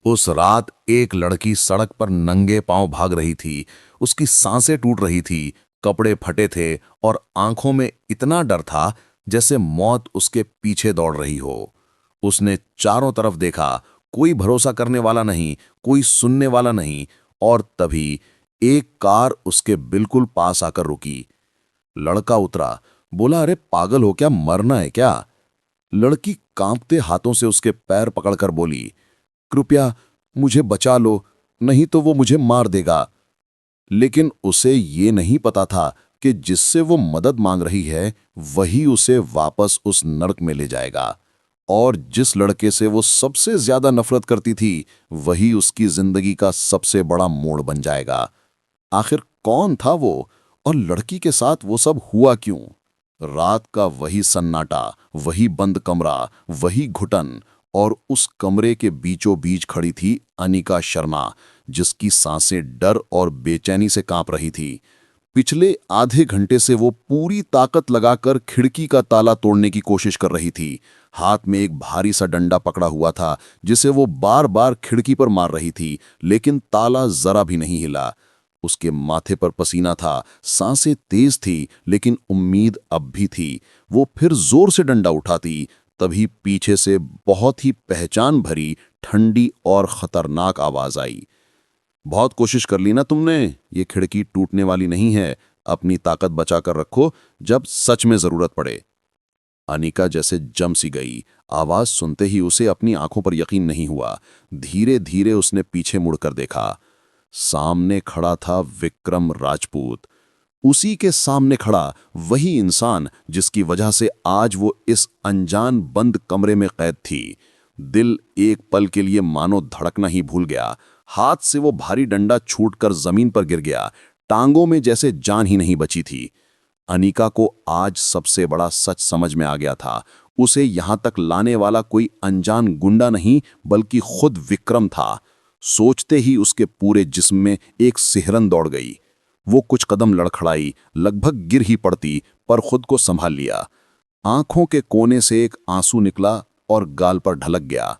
उस रात एक लड़की सड़क पर नंगे पांव भाग रही थी। उसकी सांसें टूट रही थी, कपड़े फटे थे और आंखों में इतना डर था जैसे मौत उसके पीछे दौड़ रही हो। उसने चारों तरफ देखा, कोई भरोसा करने वाला नहीं, कोई सुनने वाला नहीं। और तभी एक कार उसके बिल्कुल पास आकर रुकी। लड़का उतरा, बोला, अरे पागल हो क्या, मरना है क्या? लड़की कांपते हाथों से उसके पैर पकड़कर बोली, कृपया मुझे बचा लो, नहीं तो वो मुझे मार देगा। लेकिन उसे ये नहीं पता था कि जिससे वो मदद मांग रही है वही उसे वापस उस नरक में ले जाएगा। और जिस लड़के से वो सबसे ज्यादा नफरत करती थी वही उसकी जिंदगी का सबसे बड़ा मोड़ बन जाएगा। आखिर कौन था वो, और लड़की के साथ वो सब हुआ क्यों? रात का वही सन्नाटा, वही बंद कमरा, वही घुटन, और उस कमरे के बीचों बीच खड़ी थी अनिका शर्मा, जिसकी सांसें डर और बेचैनी से कांप रही थी। पिछले आधे घंटे से वो पूरी ताकत लगाकर खिड़की का ताला तोड़ने की कोशिश कर रही थी। हाथ में एक भारी सा डंडा पकड़ा हुआ था जिसे वो बार बार खिड़की पर मार रही थी, लेकिन ताला जरा भी नहीं हिला। उसके माथे पर पसीना था, सांसें तेज थी, लेकिन उम्मीद अब भी थी। वो फिर जोर से डंडा उठाती, तभी पीछे से बहुत ही पहचान भरी, ठंडी और खतरनाक आवाज आई। बहुत कोशिश कर ली ना तुमने, ये खिड़की टूटने वाली नहीं है। अपनी ताकत बचाकर रखो, जब सच में जरूरत पड़े। अनिका जैसे जम सी गई। आवाज सुनते ही उसे अपनी आंखों पर यकीन नहीं हुआ। धीरे धीरे उसने पीछे मुड़कर देखा। सामने खड़ा था विक्रम राजपूत। उसी के सामने खड़ा वही इंसान जिसकी वजह से आज वो इस अनजान बंद कमरे में कैद थी। दिल एक पल के लिए मानो धड़कना ही भूल गया। हाथ से वो भारी डंडा छूटकर जमीन पर गिर गया। टांगों में जैसे जान ही नहीं बची थी। अनिका को आज सबसे बड़ा सच समझ में आ गया था। उसे यहां तक लाने वाला कोई अनजान गुंडा नहीं, बल्कि खुद विक्रम था। सोचते ही उसके पूरे जिस्म में एक सिहरन दौड़ गई। वो कुछ कदम लड़खड़ाई, लगभग गिर ही पड़ती, पर खुद को संभाल लिया। आंखों के कोने से एक आंसू निकला और गाल पर ढलक गया।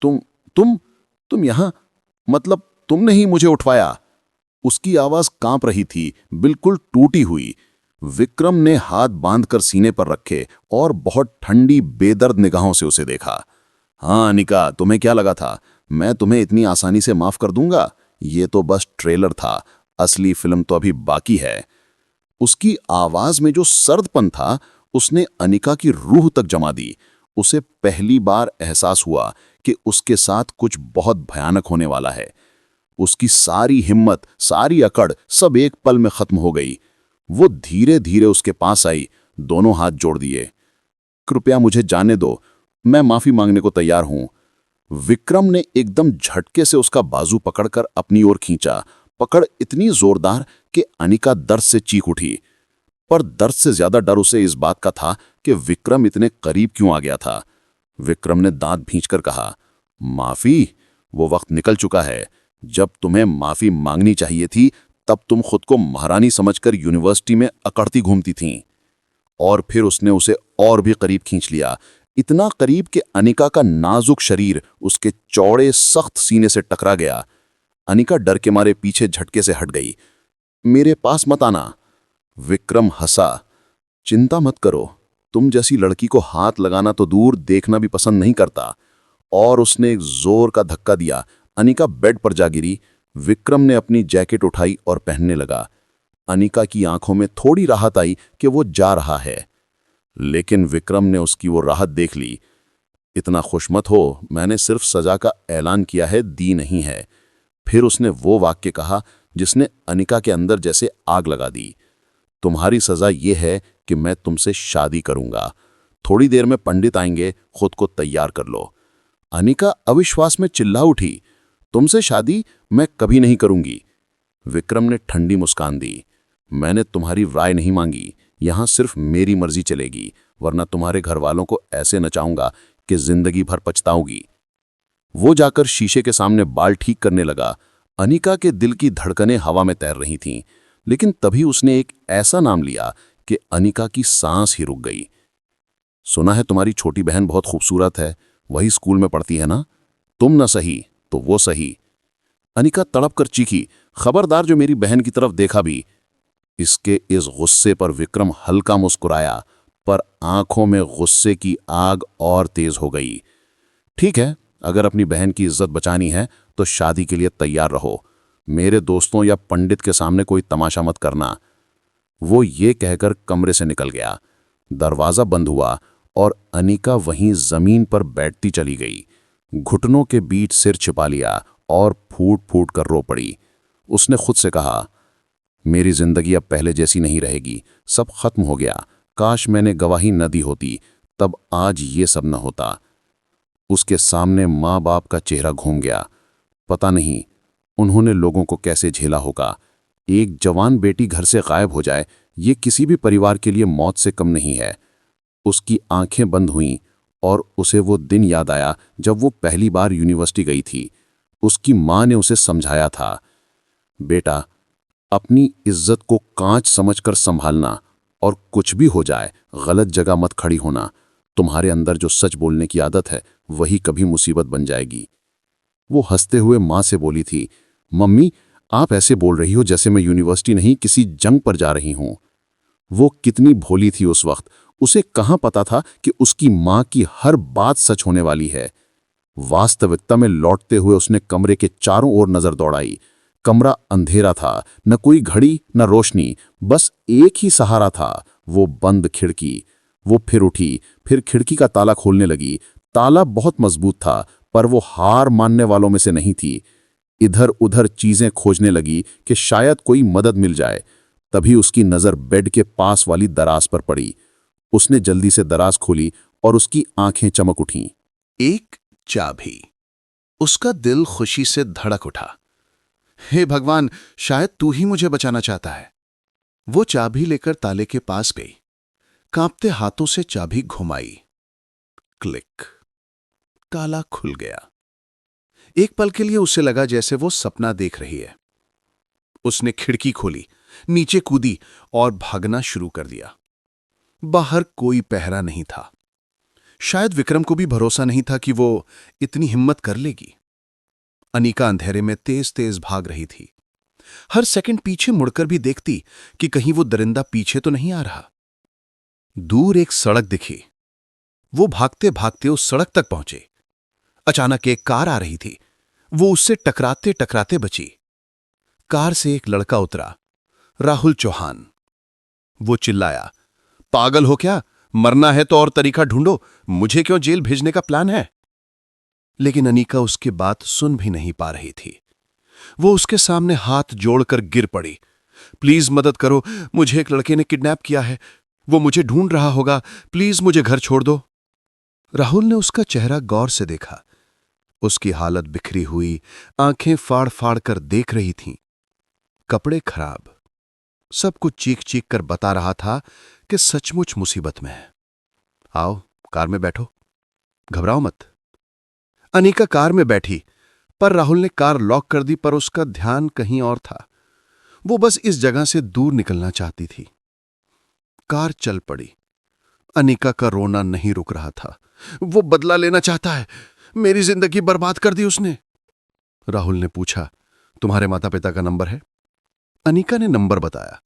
तुम तुम तुम यहां, मतलब तुमने ही मुझे उठवाया? उसकी आवाज कांप रही थी, बिल्कुल टूटी हुई। विक्रम ने हाथ बांधकर सीने पर रखे और बहुत ठंडी बेदर्द निगाहों से उसे देखा। हाँ अनिका, तुम्हें क्या लगा था मैं तुम्हें इतनी आसानी से माफ कर दूंगा? ये तो बस ट्रेलर था, असली फिल्म तो अभी बाकी है। उसकी आवाज में जो सर्दपन था उसने अनिका की रूह तक जमा दी। उसे पहली बार एहसास हुआ कि उसके साथ कुछ बहुत भयानक होने वाला है। उसकी सारी हिम्मत, सारी अकड़ सब एक पल में खत्म हो गई। वो धीरे धीरे उसके पास आई, दोनों हाथ जोड़ दिए। कृपया मुझे जाने दो, मैं माफी मांगने को तैयार हूं। विक्रम ने एकदम झटके से उसका बाजू पकड़कर अपनी ओर खींचा। पकड़ इतनी जोरदार कि अनिका दर्द से चीख उठी। पर दर्द से ज्यादा डर उसे इस बात का था कि विक्रम इतने करीब क्यों आ गया था। विक्रम ने दांत भींचकर कहा, माफी? वो वक्त निकल चुका है। जब तुम्हें माफी मांगनी चाहिए थी तब तुम खुद को महारानी समझकर यूनिवर्सिटी में अकड़ती घूमती थीं। और फिर उसने उसे और भी करीब खींच लिया, इतना करीब कि अनिका का नाजुक शरीर उसके चौड़े सख्त सीने से टकरा गया। अनिका डर के मारे पीछे झटके से हट गई। मेरे पास मत आना। विक्रम हंसा। चिंता मत करो, तुम जैसी लड़की को हाथ लगाना तो दूर, देखना भी पसंद नहीं करता। और उसने एक जोर का धक्का दिया। अनिका बेड पर जा गिरी। विक्रम ने अपनी जैकेट उठाई और पहनने लगा। अनिका की आंखों में थोड़ी राहत आई कि वो जा रहा है, लेकिन विक्रम ने उसकी वो राहत देख ली। इतना खुश मत हो, मैंने सिर्फ सजा का ऐलान किया है, दी नहीं है। फिर उसने वो वाक्य कहा जिसने अनिका के अंदर जैसे आग लगा दी। तुम्हारी सजा ये है कि मैं तुमसे शादी करूंगा। थोड़ी देर में पंडित आएंगे, खुद को तैयार कर लो। अनिका अविश्वास में चिल्ला उठी, तुमसे शादी मैं कभी नहीं करूंगी। विक्रम ने ठंडी मुस्कान दी। मैंने तुम्हारी राय नहीं मांगी, यहां सिर्फ मेरी मर्जी चलेगी, वरना तुम्हारे घर वालों को ऐसे नचाऊंगा कि जिंदगी भर पछताओगी। वो जाकर शीशे के सामने बाल ठीक करने लगा। अनिका के दिल की धड़कनें हवा में तैर रही थीं, लेकिन तभी उसने एक ऐसा नाम लिया कि अनिका की सांस ही रुक गई। सुना है तुम्हारी छोटी बहन बहुत खूबसूरत है, वही स्कूल में पढ़ती है ना? तुम न सही, तो वो सही। अनिका तड़प कर चीखी, खबरदार जो मेरी बहन की तरफ देखा भी। इसके इस गुस्से पर विक्रम हल्का मुस्कुराया, पर आंखों में गुस्से की आग और तेज हो गई। ठीक है, अगर अपनी बहन की इज्जत बचानी है तो शादी के लिए तैयार रहो। मेरे दोस्तों या पंडित के सामने कोई तमाशा मत करना। वो ये कहकर कमरे से निकल गया। दरवाजा बंद हुआ और अनिका वहीं जमीन पर बैठती चली गई। घुटनों के बीच सिर छिपा लिया और फूट फूट कर रो पड़ी। उसने खुद से कहा, मेरी जिंदगी अब पहले जैसी नहीं रहेगी, सब खत्म हो गया। काश मैंने गवाही न दी होती, तब आज ये सब न होता। उसके सामने माँ बाप का चेहरा घूम गया। पता नहीं उन्होंने लोगों को कैसे झेला होगा। एक जवान बेटी घर से गायब हो जाए, ये किसी भी परिवार के लिए मौत से कम नहीं है। उसकी आंखें बंद हुईं और उसे वो दिन याद आया जब वो पहली बार यूनिवर्सिटी गई थी। उसकी माँ ने उसे समझाया था, बेटा, अपनी इज्जत को कांच समझकर संभालना, और कुछ भी हो जाए गलत जगह मत खड़ी होना। तुम्हारे अंदर जो सच बोलने की आदत है वही कभी मुसीबत बन जाएगी। वो हंसते हुए माँ से बोली थी, मम्मी, आप ऐसे बोल रही हो जैसे मैं यूनिवर्सिटी नहीं किसी जंग पर जा रही हूं। वो कितनी भोली थी उस वक्त। उसे कहाँ पता था कि उसकी माँ की हर बात सच होने वाली है। वास्तविकता में लौटते हुए उसने कमरे के चारों ओर नजर दौड़ाई। कमरा अंधेरा था, न कोई घड़ी न रोशनी, बस एक ही सहारा था, वो बंद खिड़की। वो फिर उठी, फिर खिड़की का ताला खोलने लगी। ताला बहुत मजबूत था, पर वो हार मानने वालों में से नहीं थी। इधर उधर चीजें खोजने लगी कि शायद कोई मदद मिल जाए। तभी उसकी नजर बेड के पास वाली दराज पर पड़ी। उसने जल्दी से दराज खोली और उसकी आंखें चमक उठीं। एक चाबी। उसका दिल खुशी से धड़क उठा। हे भगवान, शायद तू ही मुझे बचाना चाहता है। वो चाबी लेकर ताले के पास गई। कांपते हाथों से चाबी घुमाई। क्लिक। ताला खुल गया। एक पल के लिए उसे लगा जैसे वो सपना देख रही है। उसने खिड़की खोली, नीचे कूदी और भागना शुरू कर दिया। बाहर कोई पहरा नहीं था। शायद विक्रम को भी भरोसा नहीं था कि वो इतनी हिम्मत कर लेगी। अनिका अंधेरे में तेज तेज भाग रही थी। हर सेकंड पीछे मुड़कर भी देखती कि कहीं वो दरिंदा पीछे तो नहीं आ रहा। दूर एक सड़क दिखी। वो भागते भागते उस सड़क तक पहुंचे। अचानक एक कार आ रही थी। वो उससे टकराते टकराते बची। कार से एक लड़का उतरा, राहुल चौहान। वो चिल्लाया, पागल हो क्या? मरना है तो और तरीका ढूंढो, मुझे क्यों जेल भेजने का प्लान है? लेकिन अनीका उसकी बात सुन भी नहीं पा रही थी। वो उसके सामने हाथ जोड़कर गिर पड़ी। प्लीज मदद करो, मुझे एक लड़के ने किडनैप किया है, वो मुझे ढूंढ रहा होगा, प्लीज मुझे घर छोड़ दो। राहुल ने उसका चेहरा गौर से देखा। उसकी हालत बिखरी हुई, आंखें फाड़ फाड़ कर देख रही थीं। कपड़े खराब, सब कुछ चीख चीख कर बता रहा था कि सचमुच मुसीबत में है। आओ, कार में बैठो, घबराओ मत। अनीका कार में बैठी, पर राहुल ने कार लॉक कर दी। पर उसका ध्यान कहीं और था। वो बस इस जगह से दूर निकलना चाहती थी। कार चल पड़ी। अनीका का रोना नहीं रुक रहा था। वो बदला लेना चाहता है, मेरी जिंदगी बर्बाद कर दी उसने। राहुल ने पूछा, तुम्हारे माता पिता का नंबर है? अनीका ने नंबर बताया।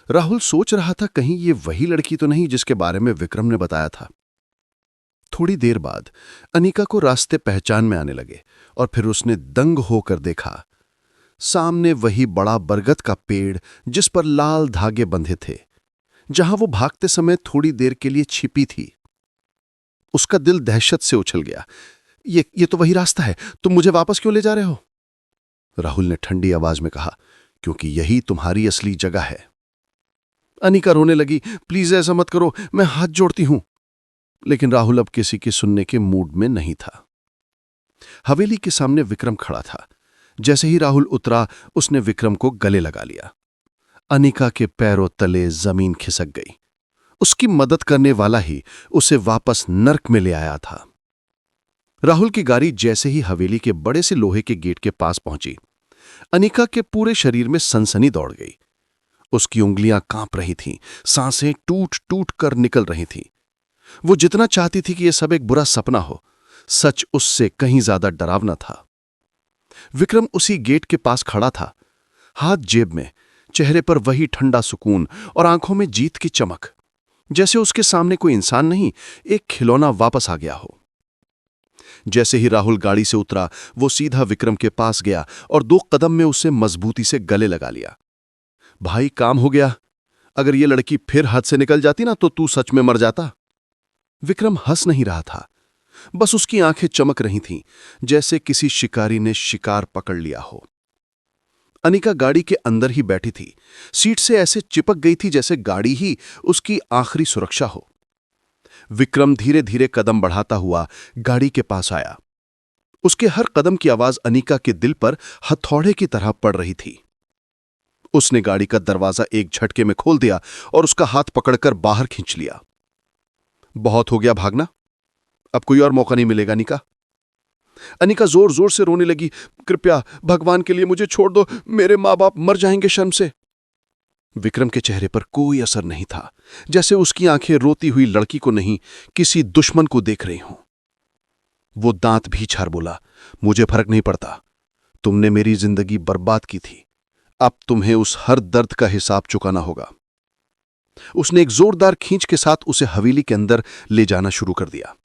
राहुल सोच रहा था कहीं ये वही लड़की तो नहीं जिसके बारे में विक्रम ने बताया था। थोड़ी देर बाद अनीका को रास्ते पहचान में आने लगे और फिर उसने दंग होकर देखा। सामने वही बड़ा बरगद का पेड़ जिस पर लाल धागे बंधे थे, जहां वो भागते समय थोड़ी देर के लिए छिपी थी। उसका दिल दहशत से उछल गया। ये तो वही रास्ता है, तुम मुझे वापस क्यों ले जा रहे हो? राहुल ने ठंडी आवाज में कहा, क्योंकि यही तुम्हारी असली जगह है। अनीका रोने लगी, प्लीज ऐसा मत करो, मैं हाथ जोड़ती हूं। लेकिन राहुल अब किसी की सुनने के मूड में नहीं था। हवेली के सामने विक्रम खड़ा था। जैसे ही राहुल उतरा, उसने विक्रम को गले लगा लिया। अनीका के पैरों तले जमीन खिसक गई। उसकी मदद करने वाला ही उसे वापस नर्क में ले आया था। राहुल की गाड़ी जैसे ही हवेली के बड़े से लोहे के गेट के पास पहुंची, अनीका के पूरे शरीर में सनसनी दौड़ गई। उसकी उंगलियां कांप रही थीं, सांसें टूट टूट कर निकल रही थीं। वो जितना चाहती थी कि यह सब एक बुरा सपना हो, सच उससे कहीं ज्यादा डरावना था। विक्रम उसी गेट के पास खड़ा था, हाथ जेब में, चेहरे पर वही ठंडा सुकून और आंखों में जीत की चमक, जैसे उसके सामने कोई इंसान नहीं, एक खिलौना वापस आ गया हो। जैसे ही राहुल गाड़ी से उतरा, वो सीधा विक्रम के पास गया और 2 कदम में उसे मजबूती से गले लगा लिया। भाई, काम हो गया। अगर ये लड़की फिर हाथ से निकल जाती ना तो तू सच में मर जाता। विक्रम हंस नहीं रहा था, बस उसकी आंखें चमक रही थीं, जैसे किसी शिकारी ने शिकार पकड़ लिया हो। अनिका गाड़ी के अंदर ही बैठी थी, सीट से ऐसे चिपक गई थी जैसे गाड़ी ही उसकी आखिरी सुरक्षा हो। विक्रम धीरे धीरे कदम बढ़ाता हुआ गाड़ी के पास आया। उसके हर कदम की आवाज अनिका के दिल पर हथौड़े की तरह पड़ रही थी। उसने गाड़ी का दरवाजा एक झटके में खोल दिया और उसका हाथ पकड़कर बाहर खींच लिया। बहुत हो गया भागना, अब कोई और मौका नहीं मिलेगा अनिका। अनिका जोर जोर से रोने लगी। कृपया, भगवान के लिए मुझे छोड़ दो, मेरे मां बाप मर जाएंगे शर्म से। विक्रम के चेहरे पर कोई असर नहीं था, जैसे उसकी आंखें रोती हुई लड़की को नहीं, किसी दुश्मन को देख रही हों। वो दांत भी छार बोला, मुझे फर्क नहीं पड़ता, तुमने मेरी जिंदगी बर्बाद की थी, अब तुम्हें उस हर दर्द का हिसाब चुकाना होगा। उसने एक जोरदार खींच के साथ उसे हवेली के अंदर ले जाना शुरू कर दिया।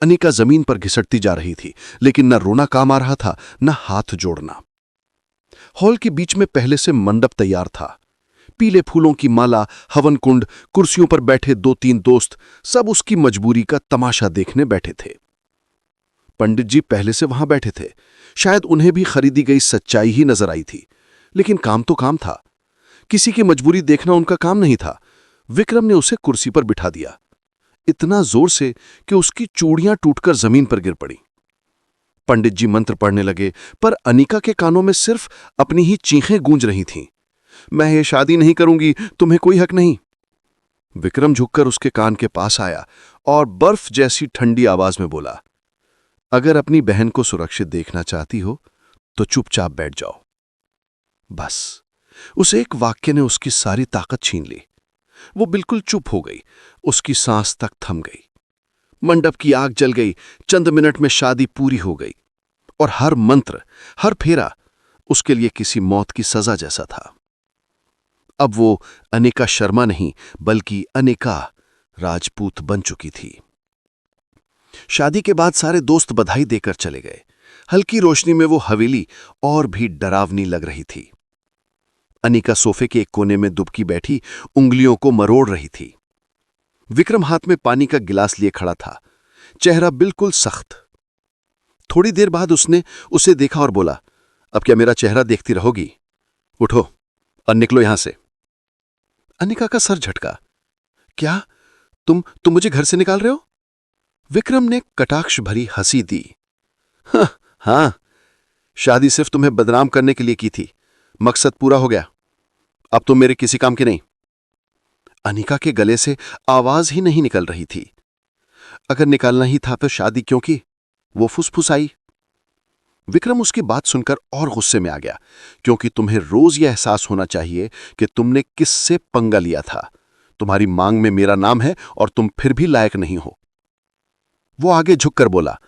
अनिका जमीन पर घिसटती जा रही थी, लेकिन न रोना काम आ रहा था, न हाथ जोड़ना। हॉल के बीच में पहले से मंडप तैयार था। पीले फूलों की माला, हवन कुंड, कुर्सियों पर बैठे 2-3 दोस्त, सब उसकी मजबूरी का तमाशा देखने बैठे थे। पंडित जी पहले से वहां बैठे थे। शायद उन्हें भी खरीदी गई सच्चाई ही नजर आई थी, लेकिन काम तो काम था। किसी की मजबूरी देखना उनका काम नहीं था। विक्रम ने उसे कुर्सी पर बिठा दिया, इतना जोर से कि उसकी चूड़ियां टूटकर जमीन पर गिर पड़ी। पंडित जी मंत्र पढ़ने लगे, पर अनिका के कानों में सिर्फ अपनी ही चीखें गूंज रही थीं। मैं ये शादी नहीं करूंगी, तुम्हें कोई हक नहीं। विक्रम झुककर उसके कान के पास आया और बर्फ जैसी ठंडी आवाज में बोला, अगर अपनी बहन को सुरक्षित देखना चाहती हो तो चुपचाप बैठ जाओ। बस उस एक वाक्य ने उसकी सारी ताकत छीन ली। वो बिल्कुल चुप हो गई, उसकी सांस तक थम गई। मंडप की आग जल गई। चंद मिनट में शादी पूरी हो गई और हर मंत्र, हर फेरा उसके लिए किसी मौत की सजा जैसा था। अब वो अनिका शर्मा नहीं, बल्कि अनिका राजपूत बन चुकी थी। शादी के बाद सारे दोस्त बधाई देकर चले गए। हल्की रोशनी में वो हवेली और भी डरावनी लग रही थी। अनिका सोफे के एक कोने में दुबकी बैठी उंगलियों को मरोड़ रही थी। विक्रम हाथ में पानी का गिलास लिए खड़ा था, चेहरा बिल्कुल सख्त। थोड़ी देर बाद उसने उसे देखा और बोला, अब क्या मेरा चेहरा देखती रहोगी? उठो और निकलो यहां से। अनिका का सर झटका। क्या तुम मुझे घर से निकाल रहे हो? विक्रम ने कटाक्ष भरी हंसी दी। हाँ, शादी सिर्फ तुम्हें बदनाम करने के लिए की थी, मकसद पूरा हो गया, अब तुम मेरे किसी काम के नहीं। अनिका के गले से आवाज ही नहीं निकल रही थी। अगर निकालना ही था तो शादी क्यों की? वो फुसफुसाई। विक्रम उसकी बात सुनकर और गुस्से में आ गया, क्योंकि तुम्हें रोज यह एहसास होना चाहिए कि तुमने किससे पंगा लिया था। तुम्हारी मांग में मेरा नाम है और तुम फिर भी लायक नहीं हो। वो आगे झुककर बोला,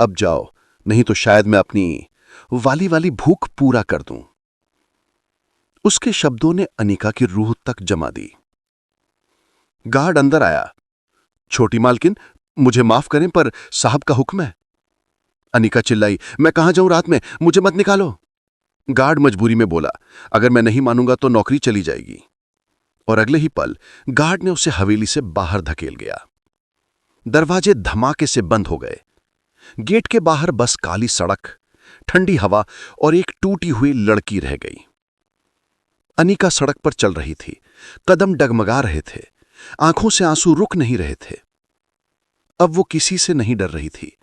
अब जाओ, नहीं तो शायद मैं अपनी वाली भूख पूरा कर दूं। उसके शब्दों ने अनिका की रूह तक जमा दी। गार्ड अंदर आया। छोटी मालकिन, मुझे माफ करें पर साहब का हुक्म है। अनिका चिल्लाई, मैं कहां जाऊं रात में, मुझे मत निकालो। गार्ड मजबूरी में बोला, अगर मैं नहीं मानूंगा तो नौकरी चली जाएगी। और अगले ही पल गार्ड ने उसे हवेली से बाहर धकेल गया। दरवाजे धमाके से बंद हो गए। गेट के बाहर बस काली सड़क, ठंडी हवा और एक टूटी हुई लड़की रह गई। अनिका सड़क पर चल रही थी, कदम डगमगा रहे थे, आंखों से आंसू रुक नहीं रहे थे। अब वो किसी से नहीं डर रही थी,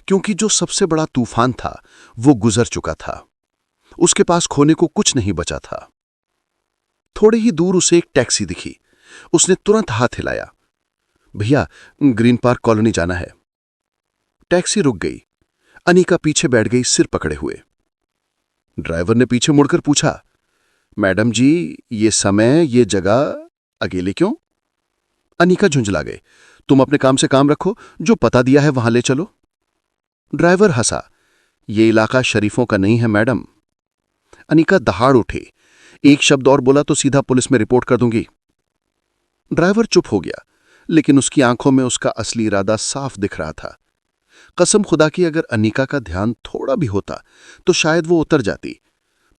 क्योंकि जो सबसे बड़ा तूफान था वो गुजर चुका था। उसके पास खोने को कुछ नहीं बचा था। थोड़े ही दूर उसे एक टैक्सी दिखी। उसने तुरंत हाथ हिलाया, भैया, ग्रीन पार्क कॉलोनी जाना है। टैक्सी रुक गई। अनिका पीछे बैठ गई, सिर पकड़े हुए। ड्राइवर ने पीछे मुड़कर पूछा, मैडम जी, ये समय, ये जगह, अकेले क्यों? अनिका झुंझला गई, तुम अपने काम से काम रखो, जो पता दिया है वहां ले चलो। ड्राइवर हंसा, ये इलाका शरीफों का नहीं है मैडम। अनिका दहाड़ उठी। एक शब्द और बोला तो सीधा पुलिस में रिपोर्ट कर दूंगी। ड्राइवर चुप हो गया, लेकिन उसकी आंखों में उसका असली इरादा साफ दिख रहा था। कसम खुदा की अगर अनिका का ध्यान थोड़ा भी होता तो शायद वो उतर जाती,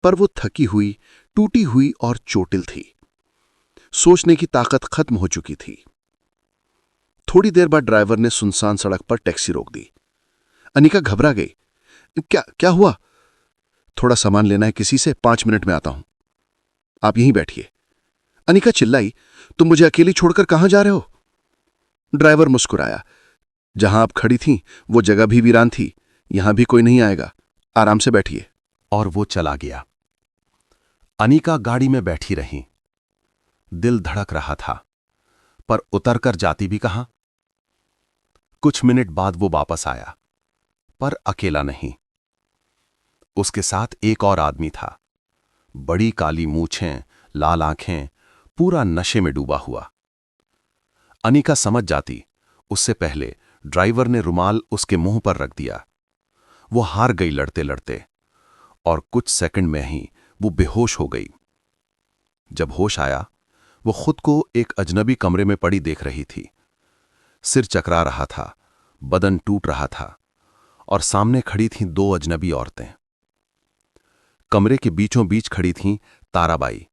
पर वो थकी हुई, टूटी हुई और चोटिल थी। सोचने की ताकत खत्म हो चुकी थी। थोड़ी देर बाद ड्राइवर ने सुनसान सड़क पर टैक्सी रोक दी। अनिका घबरा गई। क्या क्या हुआ? थोड़ा सामान लेना है किसी से, 5 मिनट में आता हूं, आप यहीं बैठिए। अनिका चिल्लाई, तुम मुझे अकेली छोड़कर कहां जा रहे हो? ड्राइवर मुस्कुराया। जहां आप खड़ी थीं वो जगह भी वीरान थी, यहां भी कोई नहीं आएगा, आराम से बैठिए। और वो चला गया। अनिका गाड़ी में बैठी रही। दिल धड़क रहा था, पर उतरकर जाती भी कहां? कुछ मिनट बाद वो वापस आया, पर अकेला नहीं। उसके साथ एक और आदमी था। बड़ी काली मूछें, लाल आंखें, पूरा नशे में डूबा हुआ। अनिका समझ जाती, उससे पहले ड्राइवर ने रुमाल उसके मुंह पर रख दिया। वो हार गई लड़ते लड़ते, और कुछ सेकंड में ही वो बेहोश हो गई। जब होश आया, वो खुद को एक अजनबी कमरे में पड़ी देख रही थी। सिर चकरा रहा था, बदन टूट रहा था, और सामने खड़ी थीं 2 अजनबी औरतें। कमरे के बीचों बीच खड़ी थीं ताराबाई,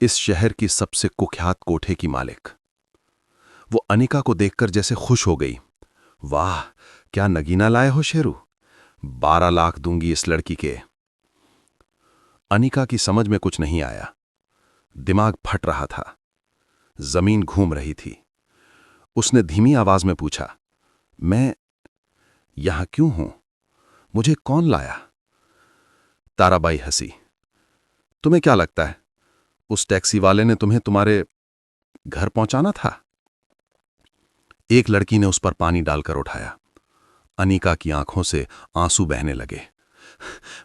इस शहर की सबसे कुख्यात कोठे की मालिक। वो अनिका को देखकर जैसे खुश हो गई। वाह, क्या नगीना लाए हो शेरू, 12 लाख दूंगी इस लड़की के। अनिका की समझ में कुछ नहीं आया। दिमाग फट रहा था, जमीन घूम रही थी। उसने धीमी आवाज में पूछा, मैं यहां क्यों हूं? मुझे कौन लाया? ताराबाई हंसी। तुम्हें क्या लगता है, उस टैक्सी वाले ने तुम्हें तुम्हारे घर पहुंचाना था? एक लड़की ने उस पर पानी डालकर उठाया। अनिका की आंखों से आंसू बहने लगे।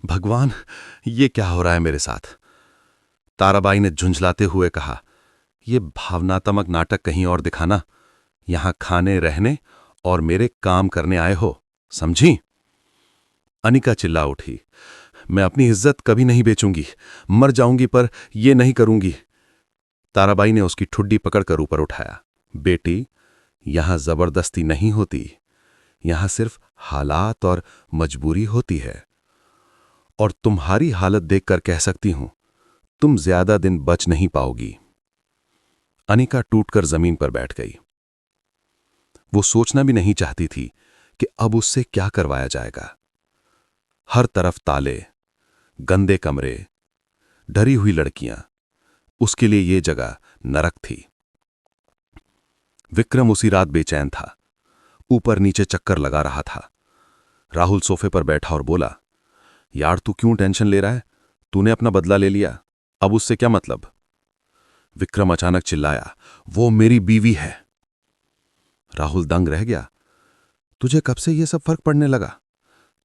भगवान, ये क्या हो रहा है मेरे साथ? ताराबाई ने झुंझलाते हुए कहा, ये भावनात्मक नाटक कहीं और दिखाना। यहां खाने, रहने और मेरे काम करने आए हो, समझी? अनिका चिल्ला उठी, मैं अपनी इज्जत कभी नहीं बेचूंगी, मर जाऊंगी पर यह नहीं करूंगी। ताराबाई ने उसकी ठुड्डी पकड़कर ऊपर उठाया। बेटी, यहां जबरदस्ती नहीं होती, यहां सिर्फ हालात और मजबूरी होती है। और तुम्हारी हालत देखकर कह सकती हूं, तुम ज्यादा दिन बच नहीं पाओगी। अनिका टूटकर जमीन पर बैठ गई। वो सोचना भी नहीं चाहती थी कि अब उससे क्या करवाया जाएगा। हर तरफ ताले, गंदे कमरे, डरी हुई लड़कियां। उसके लिए ये जगह नरक थी। विक्रम उसी रात बेचैन था, ऊपर नीचे चक्कर लगा रहा था। राहुल सोफे पर बैठा और बोला, यार तू क्यों टेंशन ले रहा है? तूने अपना बदला ले लिया, अब उससे क्या मतलब? विक्रम अचानक चिल्लाया, वो मेरी बीवी है। राहुल दंग रह गया। तुझे कब से यह सब फर्क पड़ने लगा?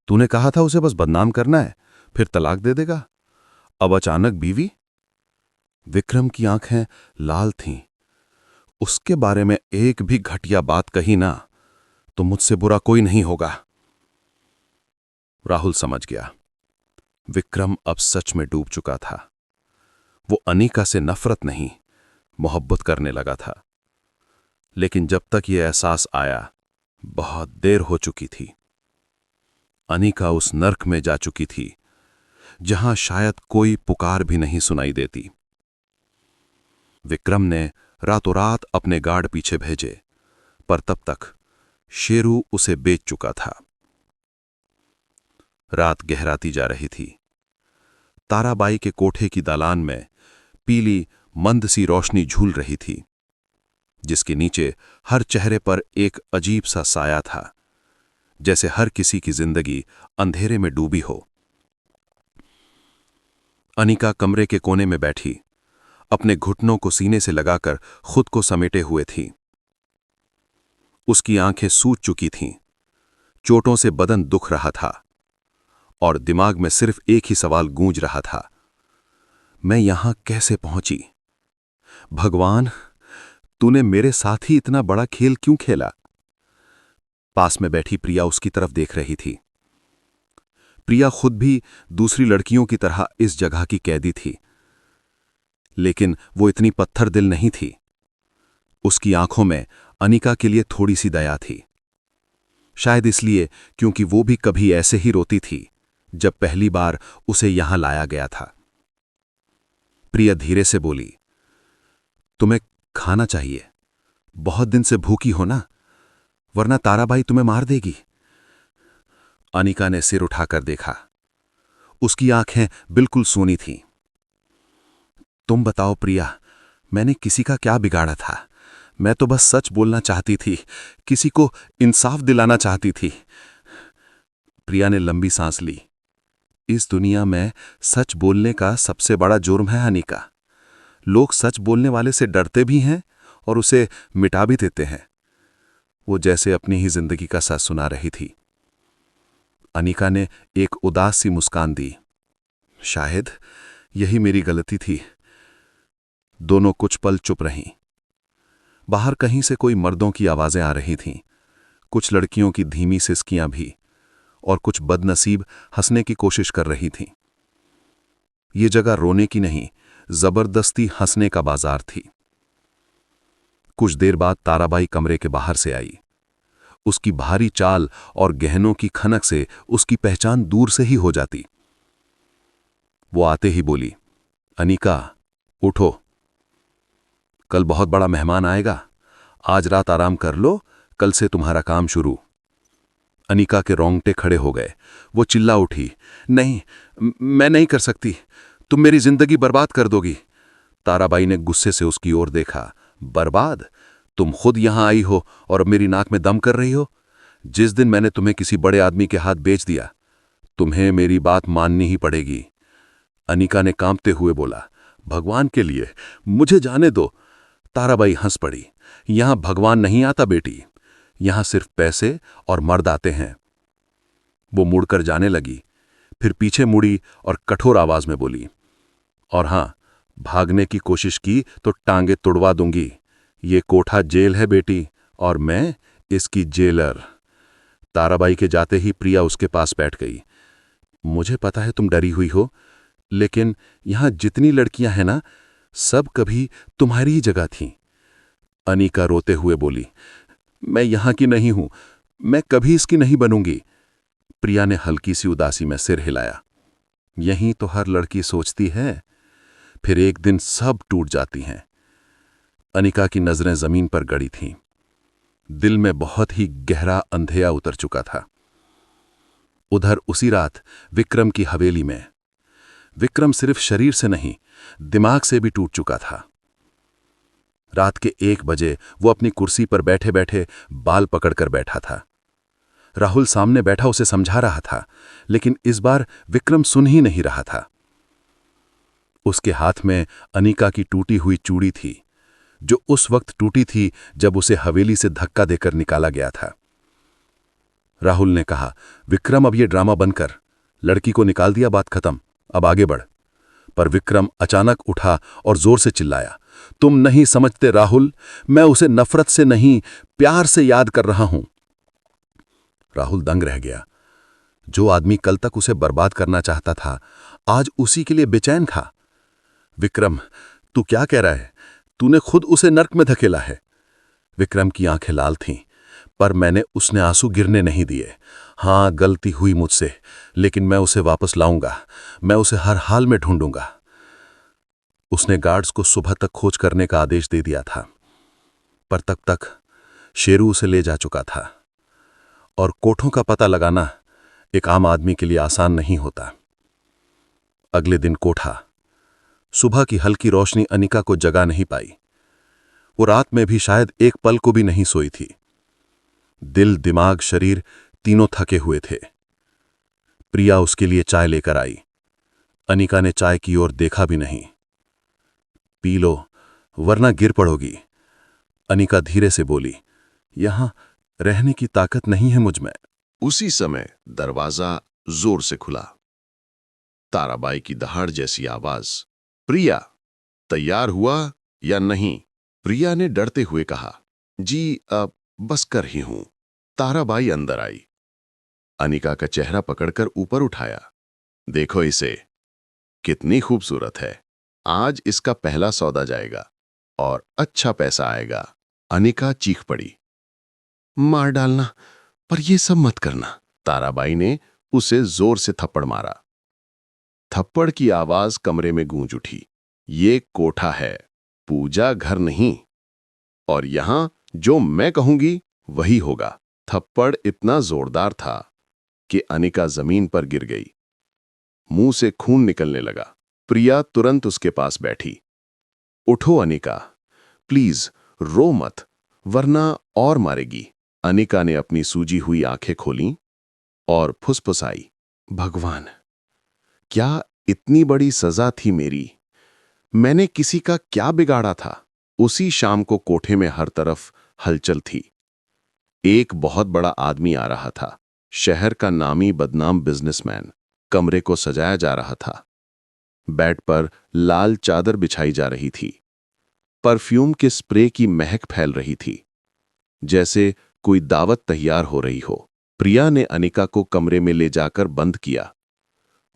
तूने कहा था उसे बस बदनाम करना है, फिर तलाक दे देगा, अब अचानक बीवी? विक्रम की आंखें लाल थीं। उसके बारे में एक भी घटिया बात कही ना तो मुझसे बुरा कोई नहीं होगा। राहुल समझ गया, विक्रम अब सच में डूब चुका था। वो अनिका से नफरत नहीं, मोहब्बत करने लगा था। लेकिन जब तक यह एहसास आया, बहुत देर हो चुकी थी। अनिका उस नर्क में जा चुकी थी जहां शायद कोई पुकार भी नहीं सुनाई देती। विक्रम ने रातों रात अपने गार्ड पीछे भेजे, पर तब तक शेरू उसे बेच चुका था। रात गहराती जा रही थी। ताराबाई के कोठे की दालान में पीली मंद सी रोशनी झूल रही थी, जिसके नीचे हर चेहरे पर एक अजीब सा साया था, जैसे हर किसी की जिंदगी अंधेरे में डूबी हो। अनिका कमरे के कोने में बैठी, अपने घुटनों को सीने से लगाकर खुद को समेटे हुए थी। उसकी आंखें सूज चुकी थीं, चोटों से बदन दुख रहा था, और दिमाग में सिर्फ एक ही सवाल गूंज रहा था, मैं यहां कैसे पहुंची? भगवान, तूने मेरे साथ ही इतना बड़ा खेल क्यों खेला? पास में बैठी प्रिया उसकी तरफ देख रही थी। प्रिया खुद भी दूसरी लड़कियों की तरह इस जगह की कैदी थी, लेकिन वो इतनी पत्थर दिल नहीं थी। उसकी आंखों में अनिका के लिए थोड़ी सी दया थी, शायद इसलिए क्योंकि वो भी कभी ऐसे ही रोती थी जब पहली बार उसे यहां लाया गया था। प्रिया धीरे से बोली, तुम्हें खाना चाहिए, बहुत दिन से भूखी हो ना, वरना ताराबाई तुम्हें मार देगी। अनिका ने सिर उठाकर देखा। उसकी आंखें बिल्कुल सूनी थीं। तुम बताओ प्रिया, मैंने किसी का क्या बिगाड़ा था? मैं तो बस सच बोलना चाहती थी, किसी को इंसाफ दिलाना चाहती थी। प्रिया ने लंबी सांस ली। इस दुनिया में सच बोलने का सबसे बड़ा जुर्म है अनिका। लोग सच बोलने वाले से डरते भी हैं और उसे मिटा भी देते हैं। वो जैसे अपनी ही जिंदगी का सच सुना रही थी। अनिका ने एक उदास सी मुस्कान दी। शायद यही मेरी गलती थी। दोनों कुछ पल चुप रहीं। बाहर कहीं से कोई मर्दों की आवाजें आ रही थीं, कुछ लड़कियों की धीमी सिसकियां भी, और कुछ बदनसीब हंसने की कोशिश कर रही थीं। ये जगह रोने की नहीं, जबरदस्ती हंसने का बाजार थी। कुछ देर बाद ताराबाई कमरे के बाहर से आई। उसकी भारी चाल और गहनों की खनक से उसकी पहचान दूर से ही हो जाती। वो आते ही बोली, अनिका, उठो, कल बहुत बड़ा मेहमान आएगा। आज रात आराम कर लो, कल से तुम्हारा काम शुरू। अनिका के रोंगटे खड़े हो गए। वो चिल्ला उठी, नहीं, मैं नहीं कर सकती, तुम मेरी जिंदगी बर्बाद कर दोगी। ताराबाई ने गुस्से से उसकी ओर देखा। बर्बाद? तुम खुद यहां आई हो और अब मेरी नाक में दम कर रही हो। जिस दिन मैंने तुम्हें किसी बड़े आदमी के हाथ बेच दिया, तुम्हें मेरी बात माननी ही पड़ेगी। अनिका ने कांपते हुए बोला, भगवान के लिए मुझे जाने दो। ताराबाई हंस पड़ी। यहां भगवान नहीं आता बेटी, यहां सिर्फ पैसे और मर्द आते हैं। वो मुड़कर जाने लगी, फिर पीछे मुड़ी और कठोर आवाज में बोली, और हां, भागने की कोशिश की तो टांगे तुड़वा दूंगी। ये कोठा जेल है बेटी, और मैं इसकी जेलर। ताराबाई के जाते ही प्रिया उसके पास बैठ गई। मुझे पता है तुम डरी हुई हो, लेकिन यहां जितनी लड़कियां हैं ना, सब कभी तुम्हारी ही जगह थीं। अनिका रोते हुए बोली, मैं यहां की नहीं हूं, मैं कभी इसकी नहीं बनूंगी। प्रिया ने हल्की सी उदासी में सिर हिलाया। यही तो हर लड़की सोचती है, फिर एक दिन सब टूट जाती हैं। अनिका की नजरें जमीन पर गड़ी थीं। दिल में बहुत ही गहरा अंधेरा उतर चुका था। उधर उसी रात विक्रम की हवेली में विक्रम सिर्फ शरीर से नहीं, दिमाग से भी टूट चुका था। रात के 1 बजे वो अपनी कुर्सी पर बैठे बैठे बाल पकड़कर बैठा था। राहुल सामने बैठा उसे समझा रहा था, लेकिन इस बार विक्रम सुन ही नहीं रहा था। उसके हाथ में अनिका की टूटी हुई चूड़ी थी, जो उस वक्त टूटी थी जब उसे हवेली से धक्का देकर निकाला गया था। राहुल ने कहा, विक्रम, अब ये ड्रामा बंद कर। लड़की को निकाल दिया, बात खत्म, अब आगे बढ़। पर विक्रम अचानक उठा और जोर से चिल्लाया, तुम नहीं समझते राहुल, मैं उसे नफरत से नहीं, प्यार से याद कर रहा हूं। राहुल दंग रह गया। जो आदमी कल तक उसे बर्बाद करना चाहता था, आज उसी के लिए बेचैन था। विक्रम, तू क्या कह रहा है? तूने खुद उसे नर्क में धकेला है। विक्रम की आंखें लाल थीं, पर उसने आंसू गिरने नहीं दिए। हां, गलती हुई मुझसे, लेकिन मैं उसे वापस लाऊंगा। मैं उसे हर हाल में ढूंढूंगा। उसने गार्ड्स को सुबह तक खोज करने का आदेश दे दिया था, पर तब तक शेरू उसे ले जा चुका था, और कोठों का पता लगाना एक आम आदमी के लिए आसान नहीं होता। अगले दिन कोठा। सुबह की हल्की रोशनी अनिका को जगा नहीं पाई। वो रात में भी शायद एक पल को भी नहीं सोई थी। दिल, दिमाग, शरीर तीनों थके हुए थे। प्रिया उसके लिए चाय लेकर आई। अनिका ने चाय की ओर देखा भी नहीं। पी लो, वरना गिर पड़ोगी। अनिका धीरे से बोली, यहां रहने की ताकत नहीं है मुझ में। उसी समय दरवाजा जोर से खुला। ताराबाई की दहाड़ जैसी आवाज, प्रिया, तैयार हुआ या नहीं? प्रिया ने डरते हुए कहा, जी, बस कर ही हूं। ताराबाई अंदर आई। अनिका का चेहरा पकड़कर ऊपर उठाया। देखो इसे, कितनी खूबसूरत है। आज इसका पहला सौदा जाएगा और अच्छा पैसा आएगा। अनिका चीख पड़ी, मार डालना, पर ये सब मत करना। ताराबाई ने उसे जोर से थप्पड़ मारा। थप्पड़ की आवाज कमरे में गूंज उठी। ये कोठा है, पूजा घर नहीं, और यहां जो मैं कहूंगी वही होगा। थप्पड़ इतना जोरदार था कि अनिका जमीन पर गिर गई। मुंह से खून निकलने लगा। प्रिया तुरंत उसके पास बैठी। उठो अनिका, प्लीज रो मत, वरना और मारेगी। अनिका ने अपनी सूजी हुई आंखें खोलीं और फुसफुसाई, भगवान, क्या इतनी बड़ी सजा थी मेरी? मैंने किसी का क्या बिगाड़ा था? उसी शाम को कोठे में हर तरफ हलचल थी। एक बहुत बड़ा आदमी आ रहा था, शहर का नामी बदनाम बिजनेसमैन। कमरे को सजाया जा रहा था। बेड पर लाल चादर बिछाई जा रही थी। परफ्यूम के स्प्रे की महक फैल रही थी, जैसे कोई दावत तैयार हो रही हो। प्रिया ने अनिका को कमरे में ले जाकर बंद किया।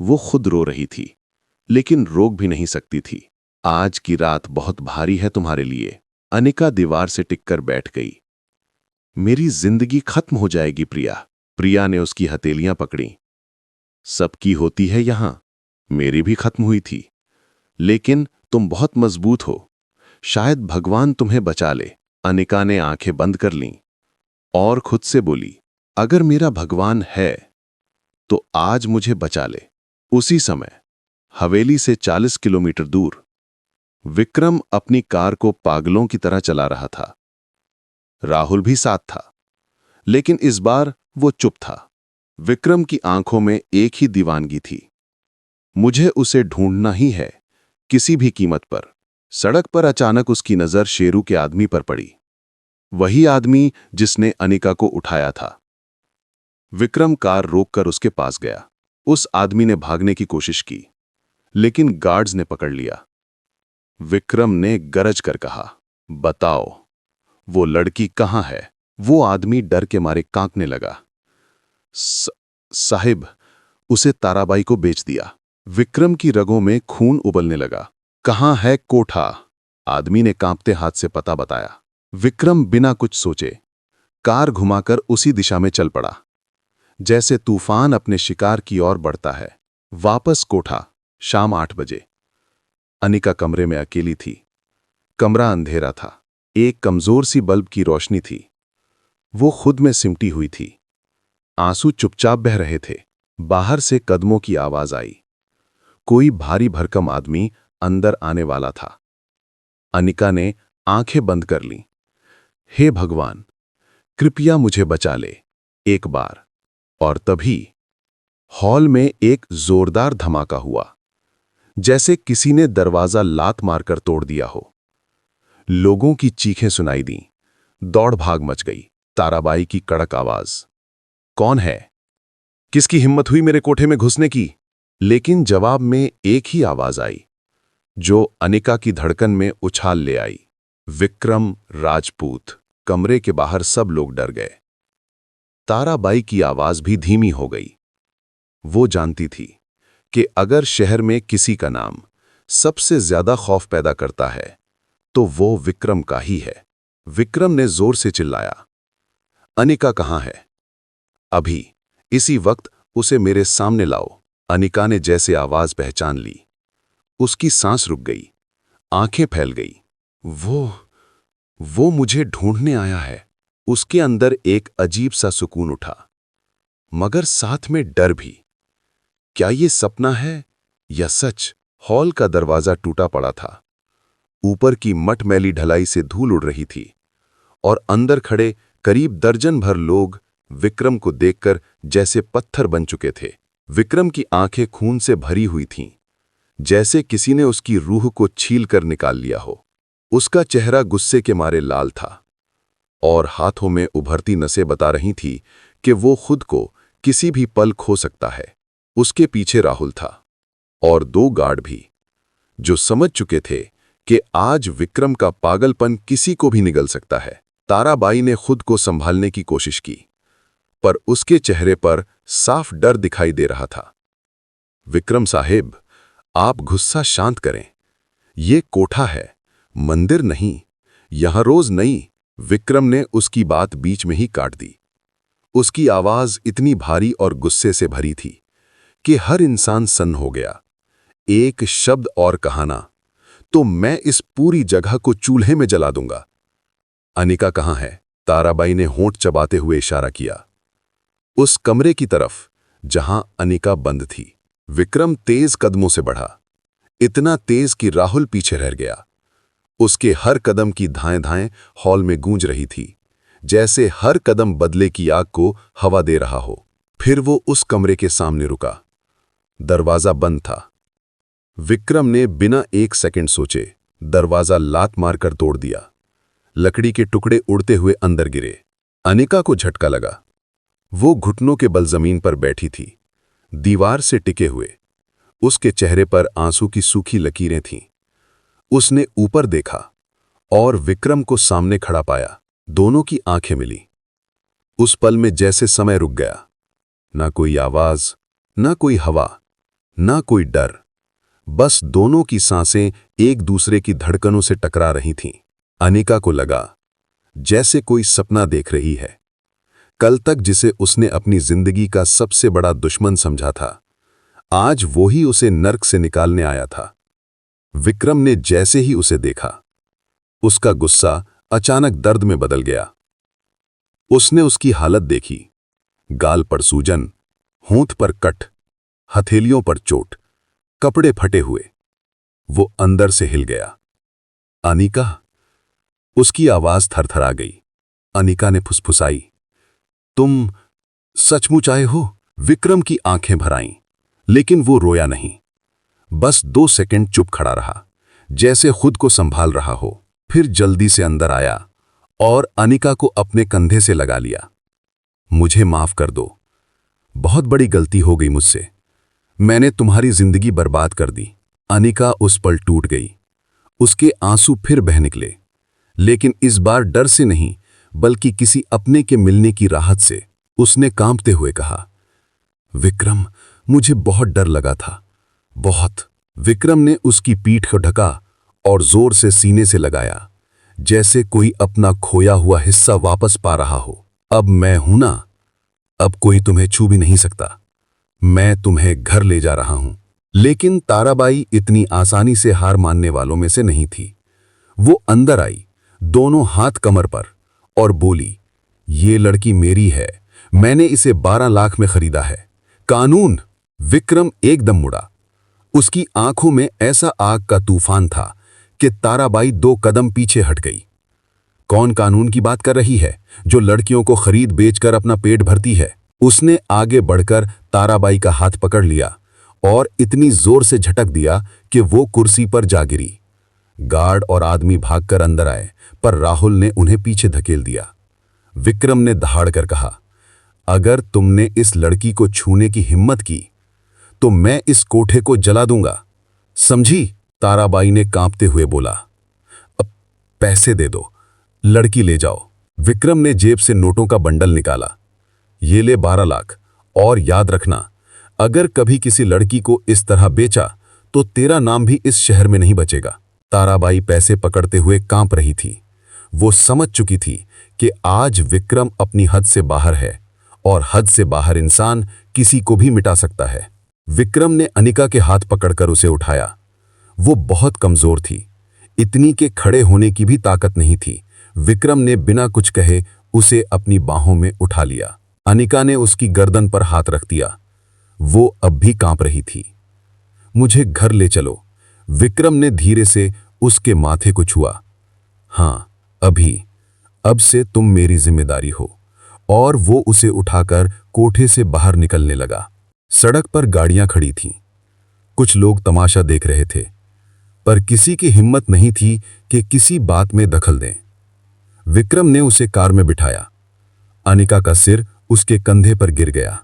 वो खुद रो रही थी, लेकिन रोक भी नहीं सकती थी। आज की रात बहुत भारी है तुम्हारे लिए। अनिका दीवार से टिककर बैठ गई। मेरी जिंदगी खत्म हो जाएगी प्रिया। प्रिया ने उसकी हथेलियां पकड़ी। सबकी होती है यहां, मेरी भी खत्म हुई थी, लेकिन तुम बहुत मजबूत हो। शायद भगवान तुम्हें बचा ले। अनिका ने आंखें बंद कर लीं और खुद से बोली, अगर मेरा भगवान है तो आज मुझे बचा ले। उसी समय हवेली से 40 किलोमीटर दूर विक्रम अपनी कार को पागलों की तरह चला रहा था। राहुल भी साथ था, लेकिन इस बार वो चुप था। विक्रम की आंखों में एक ही दीवानगी थी, मुझे उसे ढूंढना ही है, किसी भी कीमत पर। सड़क पर अचानक उसकी नजर शेरू के आदमी पर पड़ी, वही आदमी जिसने अनिका को उठाया था। विक्रम कार रोककर उसके पास गया। उस आदमी ने भागने की कोशिश की, लेकिन गार्ड्स ने पकड़ लिया। विक्रम ने गरज कर कहा, बताओ, वो लड़की कहां है? वो आदमी डर के मारे कांपने लगा। साहिब, उसे ताराबाई को बेच दिया। विक्रम की रगों में खून उबलने लगा। कहां है कोठा? आदमी ने कांपते हाथ से पता बताया। विक्रम बिना कुछ सोचे कार घुमाकर उसी दिशा में चल पड़ा, जैसे तूफान अपने शिकार की ओर बढ़ता है। वापस कोठा। शाम 8 बजे। अनिका कमरे में अकेली थी। कमरा अंधेरा था। एक कमजोर सी बल्ब की रोशनी थी। वो खुद में सिमटी हुई थी। आंसू चुपचाप बह रहे थे। बाहर से कदमों की आवाज आई। कोई भारी भरकम आदमी अंदर आने वाला था। अनिका ने आंखें बंद कर लीं। हे भगवान, कृपया मुझे बचा ले, एक बार। और तभी हॉल में एक जोरदार धमाका हुआ, जैसे किसी ने दरवाजा लात मारकर तोड़ दिया हो। लोगों की चीखें सुनाई दीं। दौड़ भाग मच गई। ताराबाई की कड़क आवाज, कौन है? किसकी हिम्मत हुई मेरे कोठे में घुसने की? लेकिन जवाब में एक ही आवाज आई, जो अनिका की धड़कन में उछाल ले आई, विक्रम राजपूत। कमरे के बाहर सब लोग डर गए। ताराबाई की आवाज भी धीमी हो गई। वो जानती थी कि अगर शहर में किसी का नाम सबसे ज्यादा खौफ पैदा करता है, तो वो विक्रम का ही है। विक्रम ने जोर से चिल्लाया, अनिका कहां है? अभी, इसी वक्त उसे मेरे सामने लाओ। अनिका ने जैसे आवाज पहचान ली। उसकी सांस रुक गई, आंखें फैल गई। वो मुझे ढूंढने आया है। उसके अंदर एक अजीब सा सुकून उठा, मगर साथ में डर भी। क्या ये सपना है या सच? हॉल का दरवाजा टूटा पड़ा था। ऊपर की मटमैली ढलाई से धूल उड़ रही थी, और अंदर खड़े करीब दर्जन भर लोग विक्रम को देखकर जैसे पत्थर बन चुके थे। विक्रम की आंखें खून से भरी हुई थीं, जैसे किसी ने उसकी रूह को छील कर निकाल लिया हो। उसका चेहरा गुस्से के मारे लाल था, और हाथों में उभरती नसें बता रही थी कि वो खुद को किसी भी पल खो सकता है। उसके पीछे राहुल था, और 2 गार्ड भी, जो समझ चुके थे कि आज विक्रम का पागलपन किसी को भी निगल सकता है। ताराबाई ने खुद को संभालने की कोशिश की, पर उसके चेहरे पर साफ डर दिखाई दे रहा था। विक्रम साहिब, आप गुस्सा शांत करें। ये कोठा है, मंदिर नहीं। यहां रोज नहीं। विक्रम ने उसकी बात बीच में ही काट दी। उसकी आवाज इतनी भारी और गुस्से से भरी थी कि हर इंसान सन्न हो गया। एक शब्द और कहाना तो मैं इस पूरी जगह को चूल्हे में जला दूंगा। अनिका कहाँ है? ताराबाई ने होंठ चबाते हुए इशारा किया। उस कमरे की तरफ जहां अनिका बंद थी। विक्रम तेज कदमों से बढ़ा, इतना तेज कि राहुल पीछे रह गया। उसके हर कदम की धाएं-धाएं हॉल में गूंज रही थी, जैसे हर कदम बदले की आग को हवा दे रहा हो। फिर वो उस कमरे के सामने रुका। दरवाजा बंद था। विक्रम ने बिना एक सेकंड सोचे दरवाजा लात मारकर तोड़ दिया। लकड़ी के टुकड़े उड़ते हुए अंदर गिरे। अनिका को झटका लगा। वो घुटनों के बल जमीन पर बैठी थी, दीवार से टिके हुए। उसके चेहरे पर आंसू की सूखी लकीरें थीं। उसने ऊपर देखा और विक्रम को सामने खड़ा पाया। दोनों की आंखें मिली। उस पल में जैसे समय रुक गया। ना कोई आवाज, ना कोई हवा, ना कोई डर। बस दोनों की सांसें एक दूसरे की धड़कनों से टकरा रही थीं। अनिका को लगा जैसे कोई सपना देख रही है। कल तक जिसे उसने अपनी जिंदगी का सबसे बड़ा दुश्मन समझा था, आज वो ही उसे नर्क से निकालने आया था। विक्रम ने जैसे ही उसे देखा, उसका गुस्सा अचानक दर्द में बदल गया। उसने उसकी हालत देखी। गाल पर सूजन, होंठ पर कट, हथेलियों पर चोट, कपड़े फटे हुए। वो अंदर से हिल गया। अनिका, उसकी आवाज थरथरा गई। अनिका ने फुसफुसाई, तुम सचमुच आए हो? विक्रम की आंखें भर आईं, लेकिन वो रोया नहीं। बस 2 सेकंड चुप खड़ा रहा, जैसे खुद को संभाल रहा हो। फिर जल्दी से अंदर आया और अनिका को अपने कंधे से लगा लिया। मुझे माफ कर दो, बहुत बड़ी गलती हो गई मुझसे। मैंने तुम्हारी जिंदगी बर्बाद कर दी। अनिका उस पल टूट गई। उसके आंसू फिर बह निकले, लेकिन इस बार डर से नहीं, बल्कि किसी अपने के मिलने की राहत से। उसने कांपते हुए कहा, विक्रम, मुझे बहुत डर लगा था, बहुत। विक्रम ने उसकी पीठ को ढका और जोर से सीने से लगाया, जैसे कोई अपना खोया हुआ हिस्सा वापस पा रहा हो। अब मैं हूं ना, अब कोई तुम्हें छू भी नहीं सकता। मैं तुम्हें घर ले जा रहा हूं। लेकिन ताराबाई इतनी आसानी से हार मानने वालों में से नहीं थी। वो अंदर आई, दोनों हाथ कमर पर, और बोली, ये लड़की मेरी है। मैंने इसे 12 लाख में खरीदा है। कानून। विक्रम एकदम मुड़ा। उसकी आंखों में ऐसा आग का तूफान था कि ताराबाई 2 कदम पीछे हट गई। कौन कानून की बात कर रही है, जो लड़कियों को खरीद बेचकर अपना पेट भरती है? उसने आगे बढ़कर ताराबाई का हाथ पकड़ लिया और इतनी जोर से झटक दिया कि वो कुर्सी पर जा गिरी। गार्ड और आदमी भागकर अंदर आए, पर राहुल ने उन्हें पीछे धकेल दिया। विक्रम ने दहाड़ कर कहा, अगर तुमने इस लड़की को छूने की हिम्मत की तो मैं इस कोठे को जला दूंगा, समझी? ताराबाई ने कांपते हुए बोला। अब पैसे दे दो, लड़की ले जाओ। विक्रम ने जेब से नोटों का बंडल निकाला। ये ले 12 लाख, और याद रखना, अगर कभी किसी लड़की को इस तरह बेचा तो तेरा नाम भी इस शहर में नहीं बचेगा। ताराबाई पैसे पकड़ते हुए कांप रही थी। वो समझ चुकी थी कि आज विक्रम अपनी हद से बाहर है, और हद से बाहर इंसान किसी को भी मिटा सकता है। विक्रम ने अनिका के हाथ पकड़कर उसे उठाया। वो बहुत कमजोर थी, इतनी के खड़े होने की भी ताकत नहीं थी। विक्रम ने बिना कुछ कहे उसे अपनी बाहों में उठा लिया। अनिका ने उसकी गर्दन पर हाथ रख दिया। वो अब भी कांप रही थी। मुझे घर ले चलो। विक्रम ने धीरे से उसके माथे को छुआ। हाँ, अभी, अब से तुम मेरी जिम्मेदारी हो। और वो उसे उठाकर कोठे से बाहर निकलने लगा। सड़क पर गाड़ियां खड़ी थीं। कुछ लोग तमाशा देख रहे थे, पर किसी की हिम्मत नहीं थी कि किसी बात में दखल दें। विक्रम ने उसे कार में बिठाया। अनिका का सिर उसके कंधे पर गिर गया,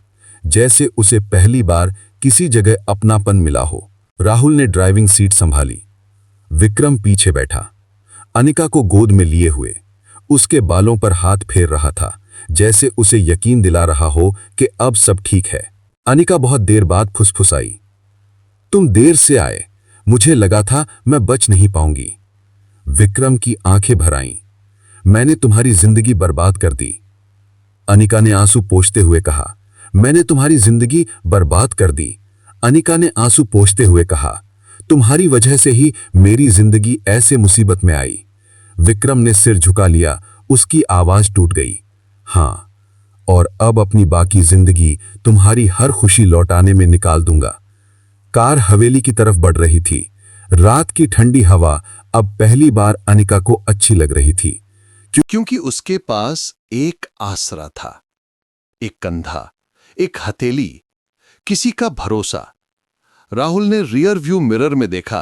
जैसे उसे पहली बार किसी जगह अपनापन मिला हो। राहुल ने ड्राइविंग सीट संभाली। विक्रम पीछे बैठा, अनिका को गोद में लिए हुए। उसके बालों पर हाथ फेर रहा था, जैसे उसे यकीन दिला रहा हो कि अब सब ठीक है। अनिका बहुत देर बाद फुसफुसाई, तुम देर से आए, मुझे लगा था मैं बच नहीं पाऊंगी। विक्रम की आंखें भर आईं। मैंने तुम्हारी जिंदगी बर्बाद कर दी। अनिका ने आंसू पोंछते हुए कहा। मैंने तुम्हारी जिंदगी बर्बाद कर दी। अनिका ने आंसू पोंछते हुए कहा, तुम्हारी वजह से ही मेरी जिंदगी ऐसे मुसीबत में आई। विक्रम ने सिर झुका लिया, उसकी आवाज टूट गई। हाँ, और अब अपनी बाकी जिंदगी तुम्हारी हर खुशी लौटाने में निकाल दूंगा। कार हवेली की तरफ बढ़ रही थी। रात की ठंडी हवा अब पहली बार अनिका को अच्छी लग रही थी। क्योंकि उसके पास एक आसरा था, एक कंधा, एक हथेली, किसी का भरोसा। राहुल ने रियर व्यू मिरर में देखा,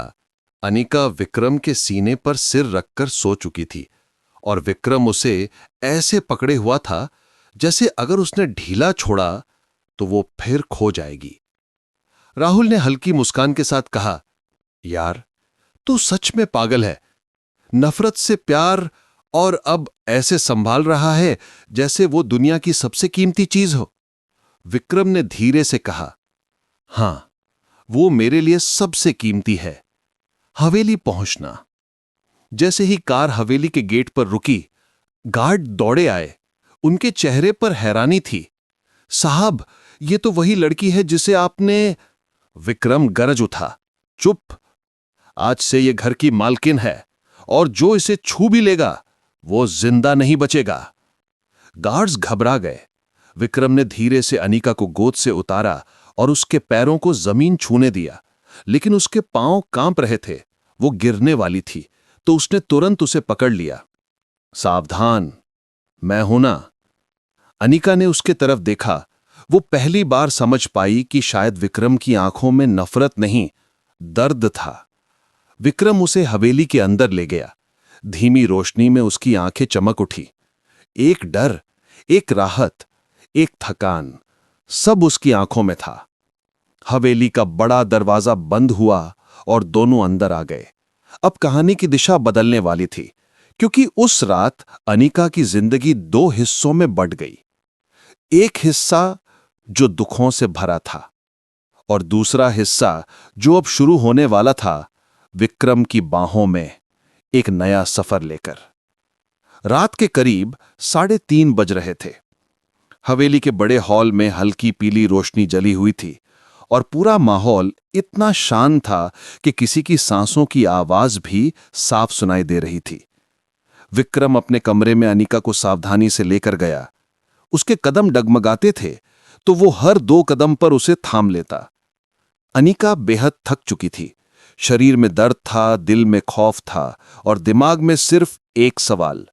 अनिका विक्रम के सीने पर सिर रखकर सो चुकी थी और विक्रम उसे ऐसे पकड़े हुआ था जैसे अगर उसने ढीला छोड़ा तो वो फिर खो जाएगी। राहुल ने हल्की मुस्कान के साथ कहा, यार, तू सच में पागल है। नफरत से प्यार, और अब ऐसे संभाल रहा है जैसे वो दुनिया की सबसे कीमती चीज हो। विक्रम ने धीरे से कहा, हां, वो मेरे लिए सबसे कीमती है। हवेली पहुंचना। जैसे ही कार हवेली के गेट पर रुकी, गार्ड दौड़े आए। उनके चेहरे पर हैरानी थी। साहब, ये तो वही लड़की है जिसे आपने। विक्रम गरज उठा, चुप। आज से ये घर की मालकिन है और जो इसे छू भी लेगा वो जिंदा नहीं बचेगा। गार्ड्स घबरा गए। विक्रम ने धीरे से अनिका को गोद से उतारा और उसके पैरों को जमीन छूने दिया, लेकिन उसके पांव कांप रहे थे। वो गिरने वाली थी तो उसने तुरंत उसे पकड़ लिया। सावधान, मैं हूं ना। अनिका ने उसके तरफ देखा। वो पहली बार समझ पाई कि शायद विक्रम की आंखों में नफरत नहीं, दर्द था। विक्रम उसे हवेली के अंदर ले गया। धीमी रोशनी में उसकी आंखें चमक उठी। एक डर, एक राहत, एक थकान, सब उसकी आंखों में था। हवेली का बड़ा दरवाजा बंद हुआ और दोनों अंदर आ गए। अब कहानी की दिशा बदलने वाली थी, क्योंकि उस रात अनिका की जिंदगी दो हिस्सों में बंट गई। एक हिस्सा जो दुखों से भरा था और दूसरा हिस्सा जो अब शुरू होने वाला था, विक्रम की बाहों में एक नया सफर लेकर। रात के करीब 3:30 बज रहे थे। हवेली के बड़े हॉल में हल्की पीली रोशनी जली हुई थी और पूरा माहौल इतना शांत था कि किसी की सांसों की आवाज भी साफ सुनाई दे रही थी। विक्रम अपने कमरे में अनिका को सावधानी से लेकर गया। उसके कदम डगमगाते थे तो वो हर 2 कदम पर उसे थाम लेता। अनिका बेहद थक चुकी थी। शरीर में दर्द था, दिल में खौफ था और दिमाग में सिर्फ एक सवाल,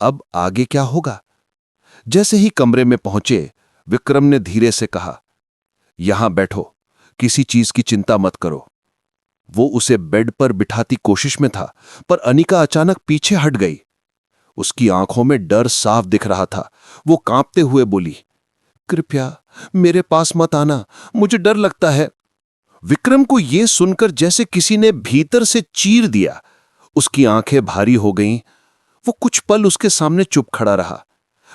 अब आगे क्या होगा? जैसे ही कमरे में पहुंचे, विक्रम ने धीरे से कहा, यहां बैठो, किसी चीज की चिंता मत करो। वो उसे बेड पर बिठाती कोशिश में था, पर अनिका अचानक पीछे हट गई। उसकी आंखों में डर साफ दिख रहा था। वो कांपते हुए बोली, कृपया मेरे पास मत आना, मुझे डर लगता है। विक्रम को यह सुनकर जैसे किसी ने भीतर से चीर दिया। उसकी आंखें भारी हो गईं। वो कुछ पल उसके सामने चुप खड़ा रहा,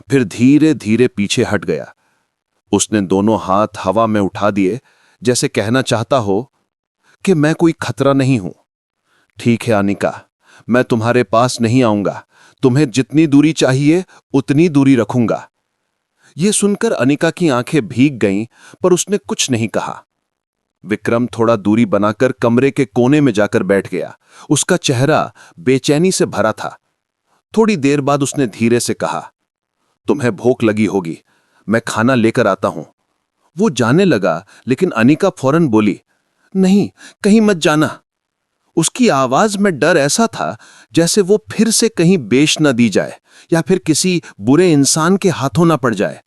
फिर धीरे धीरे पीछे हट गया। उसने दोनों हाथ हवा में उठा दिए, जैसे कहना चाहता हो कि मैं कोई खतरा नहीं हूं। ठीक है अनिका, मैं तुम्हारे पास नहीं आऊंगा। तुम्हें जितनी दूरी चाहिए उतनी दूरी रखूंगा। यह सुनकर अनिका की आंखें भीग गईं, पर उसने कुछ नहीं कहा। विक्रम थोड़ा दूरी बनाकर कमरे के कोने में जाकर बैठ गया। उसका चेहरा बेचैनी से भरा था। थोड़ी देर बाद उसने धीरे से कहा, तुम्हें भूख लगी होगी, मैं खाना लेकर आता हूं। वो जाने लगा, लेकिन अनिका फौरन बोली, नहीं, कहीं मत जाना। उसकी आवाज में डर ऐसा था जैसे वो फिर से कहीं बेच न दी जाए या फिर किसी बुरे इंसान के हाथों न पड़ जाए।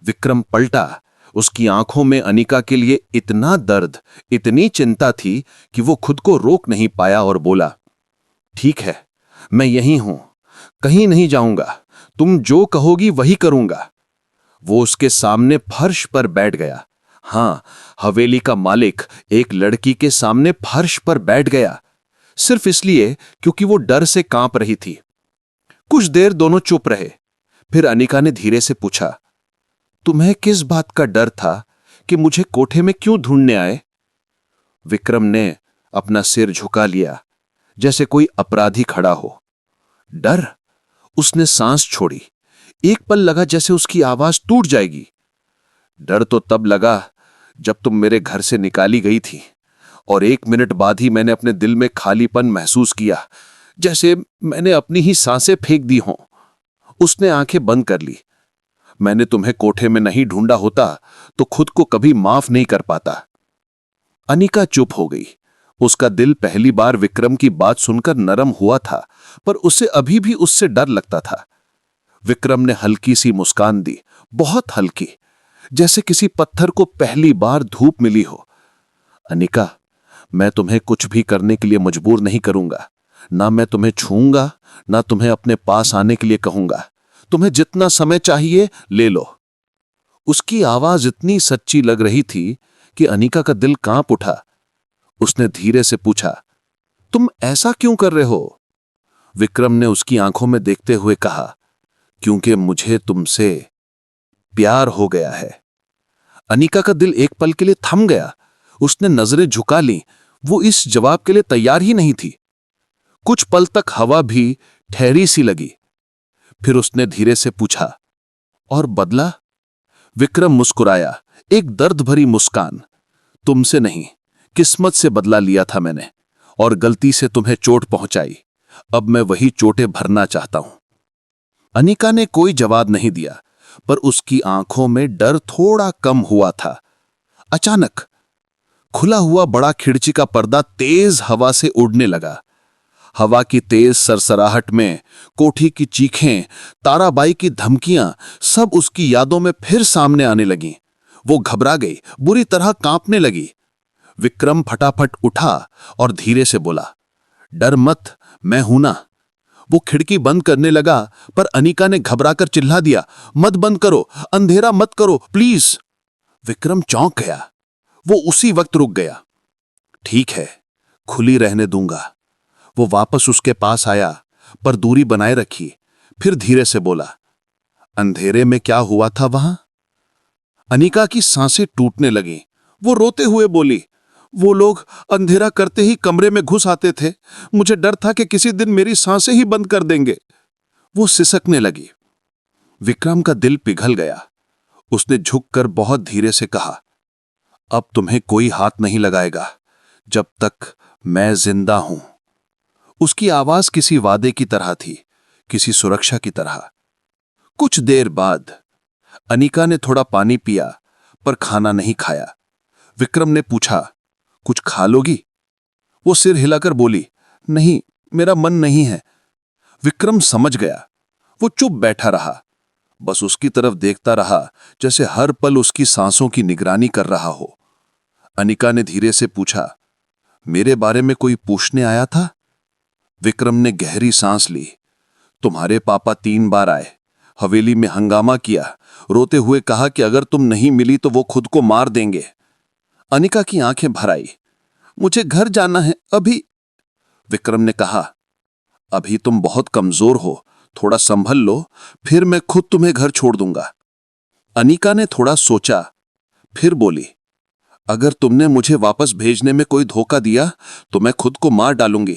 विक्रम पलटा। उसकी आंखों में अनिका के लिए इतना दर्द, इतनी चिंता थी कि वो खुद को रोक नहीं पाया और बोला, ठीक है, मैं यहीं हूं, कहीं नहीं जाऊंगा। तुम जो कहोगी वही करूंगा। वो उसके सामने फर्श पर बैठ गया। हां, हवेली का मालिक एक लड़की के सामने फर्श पर बैठ गया, सिर्फ इसलिए क्योंकि वो डर से कांप रही थी। कुछ देर दोनों चुप रहे। फिर अनिका ने धीरे से पूछा, तुम्हें किस बात का डर था कि मुझे कोठे में क्यों ढूंढने आए? विक्रम ने अपना सिर झुका लिया, जैसे कोई अपराधी खड़ा हो। डर? उसने सांस छोड़ी। एक पल लगा जैसे उसकी आवाज टूट जाएगी। डर तो तब लगा जब तुम मेरे घर से निकाली गई थी, और 1 मिनट बाद ही मैंने अपने दिल में खालीपन महसूस किया, जैसे मैंने अपनी ही सांसें फेंक दी हों। उसने आंखें बंद कर ली। मैंने तुम्हें कोठे में नहीं ढूंढा होता तो खुद को कभी माफ नहीं कर पाता। अनिका चुप हो गई। उसका दिल पहली बार विक्रम की बात सुनकर नरम हुआ था, पर उसे अभी भी उससे डर लगता था। विक्रम ने हल्की सी मुस्कान दी, बहुत हल्की, जैसे किसी पत्थर को पहली बार धूप मिली हो। अनिका, मैं तुम्हें कुछ भी करने के लिए मजबूर नहीं करूंगा। ना मैं तुम्हें छूंगा, ना तुम्हें अपने पास आने के लिए कहूंगा। तुम्हें जितना समय चाहिए ले लो। उसकी आवाज इतनी सच्ची लग रही थी कि अनिका का दिल कांप उठा। उसने धीरे से पूछा, तुम ऐसा क्यों कर रहे हो? विक्रम ने उसकी आंखों में देखते हुए कहा, क्योंकि मुझे तुमसे प्यार हो गया है। अनिका का दिल एक पल के लिए थम गया। उसने नजरें झुका लीं। वो इस जवाब के लिए तैयार ही नहीं थी। कुछ पल तक हवा भी ठहरी सी लगी। फिर उसने धीरे से पूछा, और बदला? विक्रम मुस्कुराया, एक दर्द भरी मुस्कान। तुमसे नहीं, किस्मत से बदला लिया था मैंने, और गलती से तुम्हें चोट पहुंचाई। अब मैं वही चोटें भरना चाहता हूं। अनिका ने कोई जवाब नहीं दिया, पर उसकी आंखों में डर थोड़ा कम हुआ था। अचानक खुला हुआ बड़ा खिड़की का पर्दा तेज हवा से उड़ने लगा। हवा की तेज सरसराहट में कोठी की चीखें, ताराबाई की धमकियां, सब उसकी यादों में फिर सामने आने लगीं। वो घबरा गई, बुरी तरह कांपने लगी। विक्रम फटाफट उठा और धीरे से बोला, डर मत, मैं हूं ना। वो खिड़की बंद करने लगा, पर अनिका ने घबराकर चिल्ला दिया, मत बंद करो, अंधेरा मत करो, प्लीज। विक्रम चौंक गया। वो उसी वक्त रुक गया। ठीक है, खुली रहने दूंगा। वो वापस उसके पास आया, पर दूरी बनाए रखी। फिर धीरे से बोला, अंधेरे में क्या हुआ था वहां? अनिका की सांसें टूटने लगीं। वो रोते हुए बोली, वो लोग अंधेरा करते ही कमरे में घुस आते थे। मुझे डर था कि किसी दिन मेरी सांसें ही बंद कर देंगे। वो सिसकने लगी। विक्रम का दिल पिघल गया। उसने झुककर बहुत धीरे से कहा, अब तुम्हें कोई हाथ नहीं लगाएगा जब तक मैं जिंदा हूं। उसकी आवाज किसी वादे की तरह थी, किसी सुरक्षा की तरह। कुछ देर बाद अनिका ने थोड़ा पानी पिया, पर खाना नहीं खाया। विक्रम ने पूछा, कुछ खा लोगी? वो सिर हिलाकर बोली, नहीं, मेरा मन नहीं है। विक्रम समझ गया। वो चुप बैठा रहा, बस उसकी तरफ देखता रहा, जैसे हर पल उसकी सांसों की निगरानी कर रहा हो। अनिका ने धीरे से पूछा, मेरे बारे में कोई पूछने आया था? विक्रम ने गहरी सांस ली। तुम्हारे पापा 3 बार आए, हवेली में हंगामा किया, रोते हुए कहा कि अगर तुम नहीं मिली तो वो खुद को मार देंगे। अनिका की आंखें भर आई। मुझे घर जाना है अभी। विक्रम ने कहा, अभी तुम बहुत कमजोर हो, थोड़ा संभल लो, फिर मैं खुद तुम्हें घर छोड़ दूंगा। अनिका ने थोड़ा सोचा, फिर बोली, अगर तुमने मुझे वापस भेजने में कोई धोखा दिया तो मैं खुद को मार डालूंगी।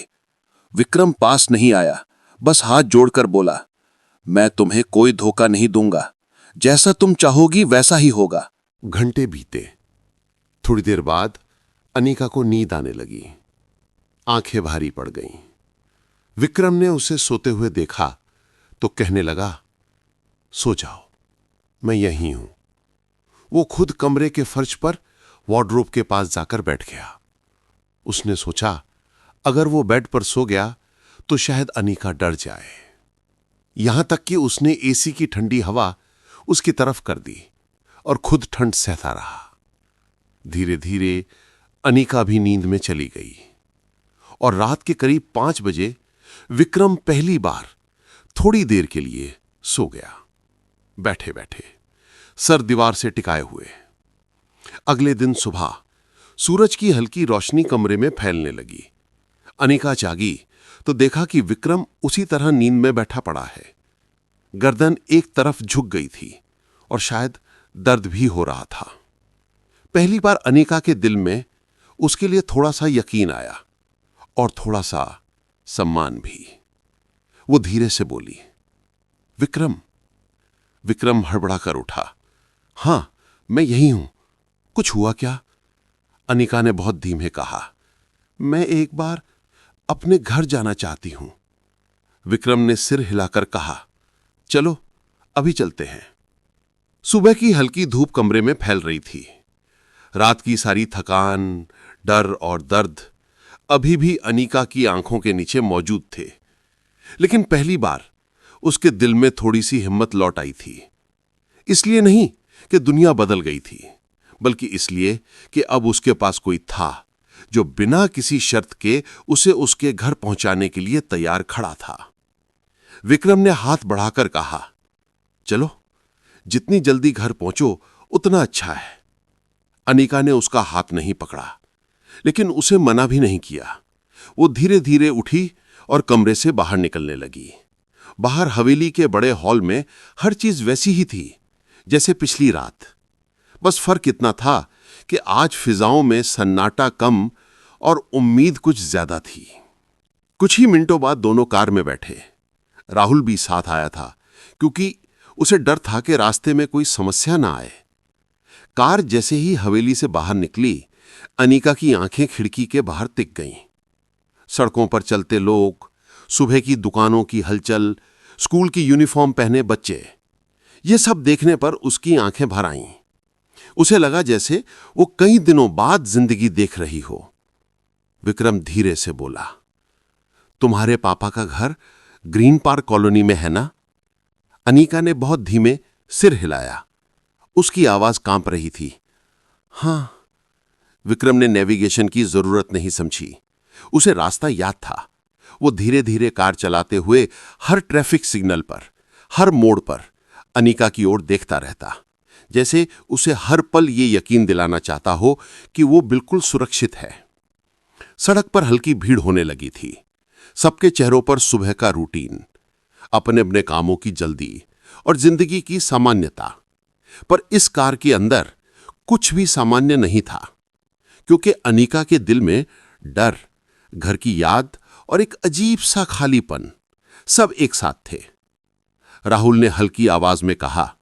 विक्रम पास नहीं आया, बस हाथ जोड़कर बोला, मैं तुम्हें कोई धोखा नहीं दूंगा। जैसा तुम चाहोगी वैसा ही होगा। घंटे बीते। थोड़ी देर बाद अनिका को नींद आने लगी। आंखें भारी पड़ गईं। विक्रम ने उसे सोते हुए देखा तो कहने लगा, सो जाओ, मैं यहीं हूं। वो खुद कमरे के फर्श पर वार्डरोब के पास जाकर बैठ गया। उसने सोचा, अगर वो बेड पर सो गया तो शायद अनिका डर जाए। यहां तक कि उसने एसी की ठंडी हवा उसकी तरफ कर दी और खुद ठंड सहता रहा। धीरे धीरे अनिका भी नींद में चली गई और रात के करीब 5 बजे विक्रम पहली बार थोड़ी देर के लिए सो गया, बैठे बैठे, सर दीवार से टिकाए हुए। अगले दिन सुबह सूरज की हल्की रोशनी कमरे में फैलने लगी। अनिका जागी तो देखा कि विक्रम उसी तरह नींद में बैठा पड़ा है। गर्दन एक तरफ झुक गई थी और शायद दर्द भी हो रहा था। पहली बार अनिका के दिल में उसके लिए थोड़ा सा यकीन आया और थोड़ा सा सम्मान भी। वो धीरे से बोली, विक्रम। विक्रम हड़बड़ाकर उठा। हां, मैं यही हूं। कुछ हुआ क्या? अनिका ने बहुत धीमे कहा। मैं एक बार अपने घर जाना चाहती हूं। विक्रम ने सिर हिलाकर कहा, चलो अभी चलते हैं। सुबह की हल्की धूप कमरे में फैल रही थी। रात की सारी थकान, डर और दर्द अभी भी अनिका की आंखों के नीचे मौजूद थे, लेकिन पहली बार उसके दिल में थोड़ी सी हिम्मत लौट आई थी। इसलिए नहीं कि दुनिया बदल गई थी, बल्कि इसलिए कि अब उसके पास कोई था जो बिना किसी शर्त के उसे उसके घर पहुंचाने के लिए तैयार खड़ा था। विक्रम ने हाथ बढ़ाकर कहा, चलो, जितनी जल्दी घर पहुंचो उतना अच्छा है। अनिका ने उसका हाथ नहीं पकड़ा, लेकिन उसे मना भी नहीं किया। वो धीरे धीरे उठी और कमरे से बाहर निकलने लगी। बाहर हवेली के बड़े हॉल में हर चीज वैसी ही थी जैसे पिछली रात। बस फर्क इतना था कि आज फिजाओं में सन्नाटा कम और उम्मीद कुछ ज्यादा थी। कुछ ही मिनटों बाद दोनों कार में बैठे। राहुल भी साथ आया था, क्योंकि उसे डर था कि रास्ते में कोई समस्या ना आए। कार जैसे ही हवेली से बाहर निकली, अनिका की आंखें खिड़की के बाहर टिक गईं। सड़कों पर चलते लोग, सुबह की दुकानों की हलचल, स्कूल की यूनिफॉर्म पहने बच्चे, ये सब देखने पर उसकी आंखें भर आईं। उसे लगा जैसे वो कई दिनों बाद जिंदगी देख रही हो। विक्रम धीरे से बोला, तुम्हारे पापा का घर ग्रीन पार्क कॉलोनी में है ना? अनिका ने बहुत धीमे सिर हिलाया। उसकी आवाज कांप रही थी। हां। विक्रम ने नेविगेशन की जरूरत नहीं समझी। उसे रास्ता याद था। वो धीरे धीरे कार चलाते हुए हर ट्रैफिक सिग्नल पर, हर मोड़ पर अनिका की ओर देखता रहता, जैसे उसे हर पल ये यकीन दिलाना चाहता हो कि वो बिल्कुल सुरक्षित है। सड़क पर हल्की भीड़ होने लगी थी। सबके चेहरों पर सुबह का रूटीन, अपने अपने कामों की जल्दी और जिंदगी की सामान्यता। पर इस कार के अंदर कुछ भी सामान्य नहीं था, क्योंकि अनिका के दिल में डर, घर की याद और एक अजीब सा खालीपन सब एक साथ थे। राहुल ने हल्की आवाज में कहा,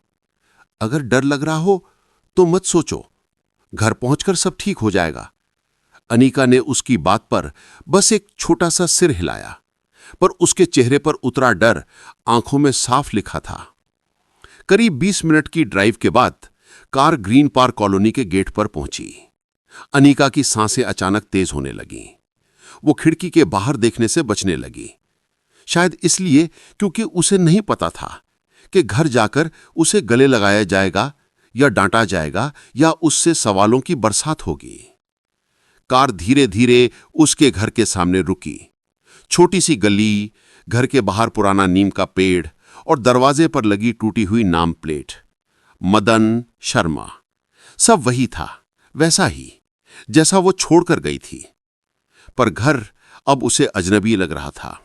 अगर डर लग रहा हो तो मत सोचो, घर पहुंचकर सब ठीक हो जाएगा। अनिका ने उसकी बात पर बस एक छोटा सा सिर हिलाया, पर उसके चेहरे पर उतरा डर आंखों में साफ लिखा था। करीब 20 मिनट की ड्राइव के बाद कार ग्रीन पार्क कॉलोनी के गेट पर पहुंची। अनिका की सांसें अचानक तेज होने लगीं। वो खिड़की के बाहर देखने से बचने लगी, शायद इसलिए क्योंकि उसे नहीं पता था कि घर जाकर उसे गले लगाया जाएगा या डांटा जाएगा या उससे सवालों की बरसात होगी। कार धीरे धीरे उसके घर के सामने रुकी। छोटी सी गली, घर के बाहर पुराना नीम का पेड़ और दरवाजे पर लगी टूटी हुई नाम प्लेट, मदन शर्मा। सब वही था, वैसा ही जैसा वो छोड़कर गई थी। पर घर अब उसे अजनबी लग रहा था।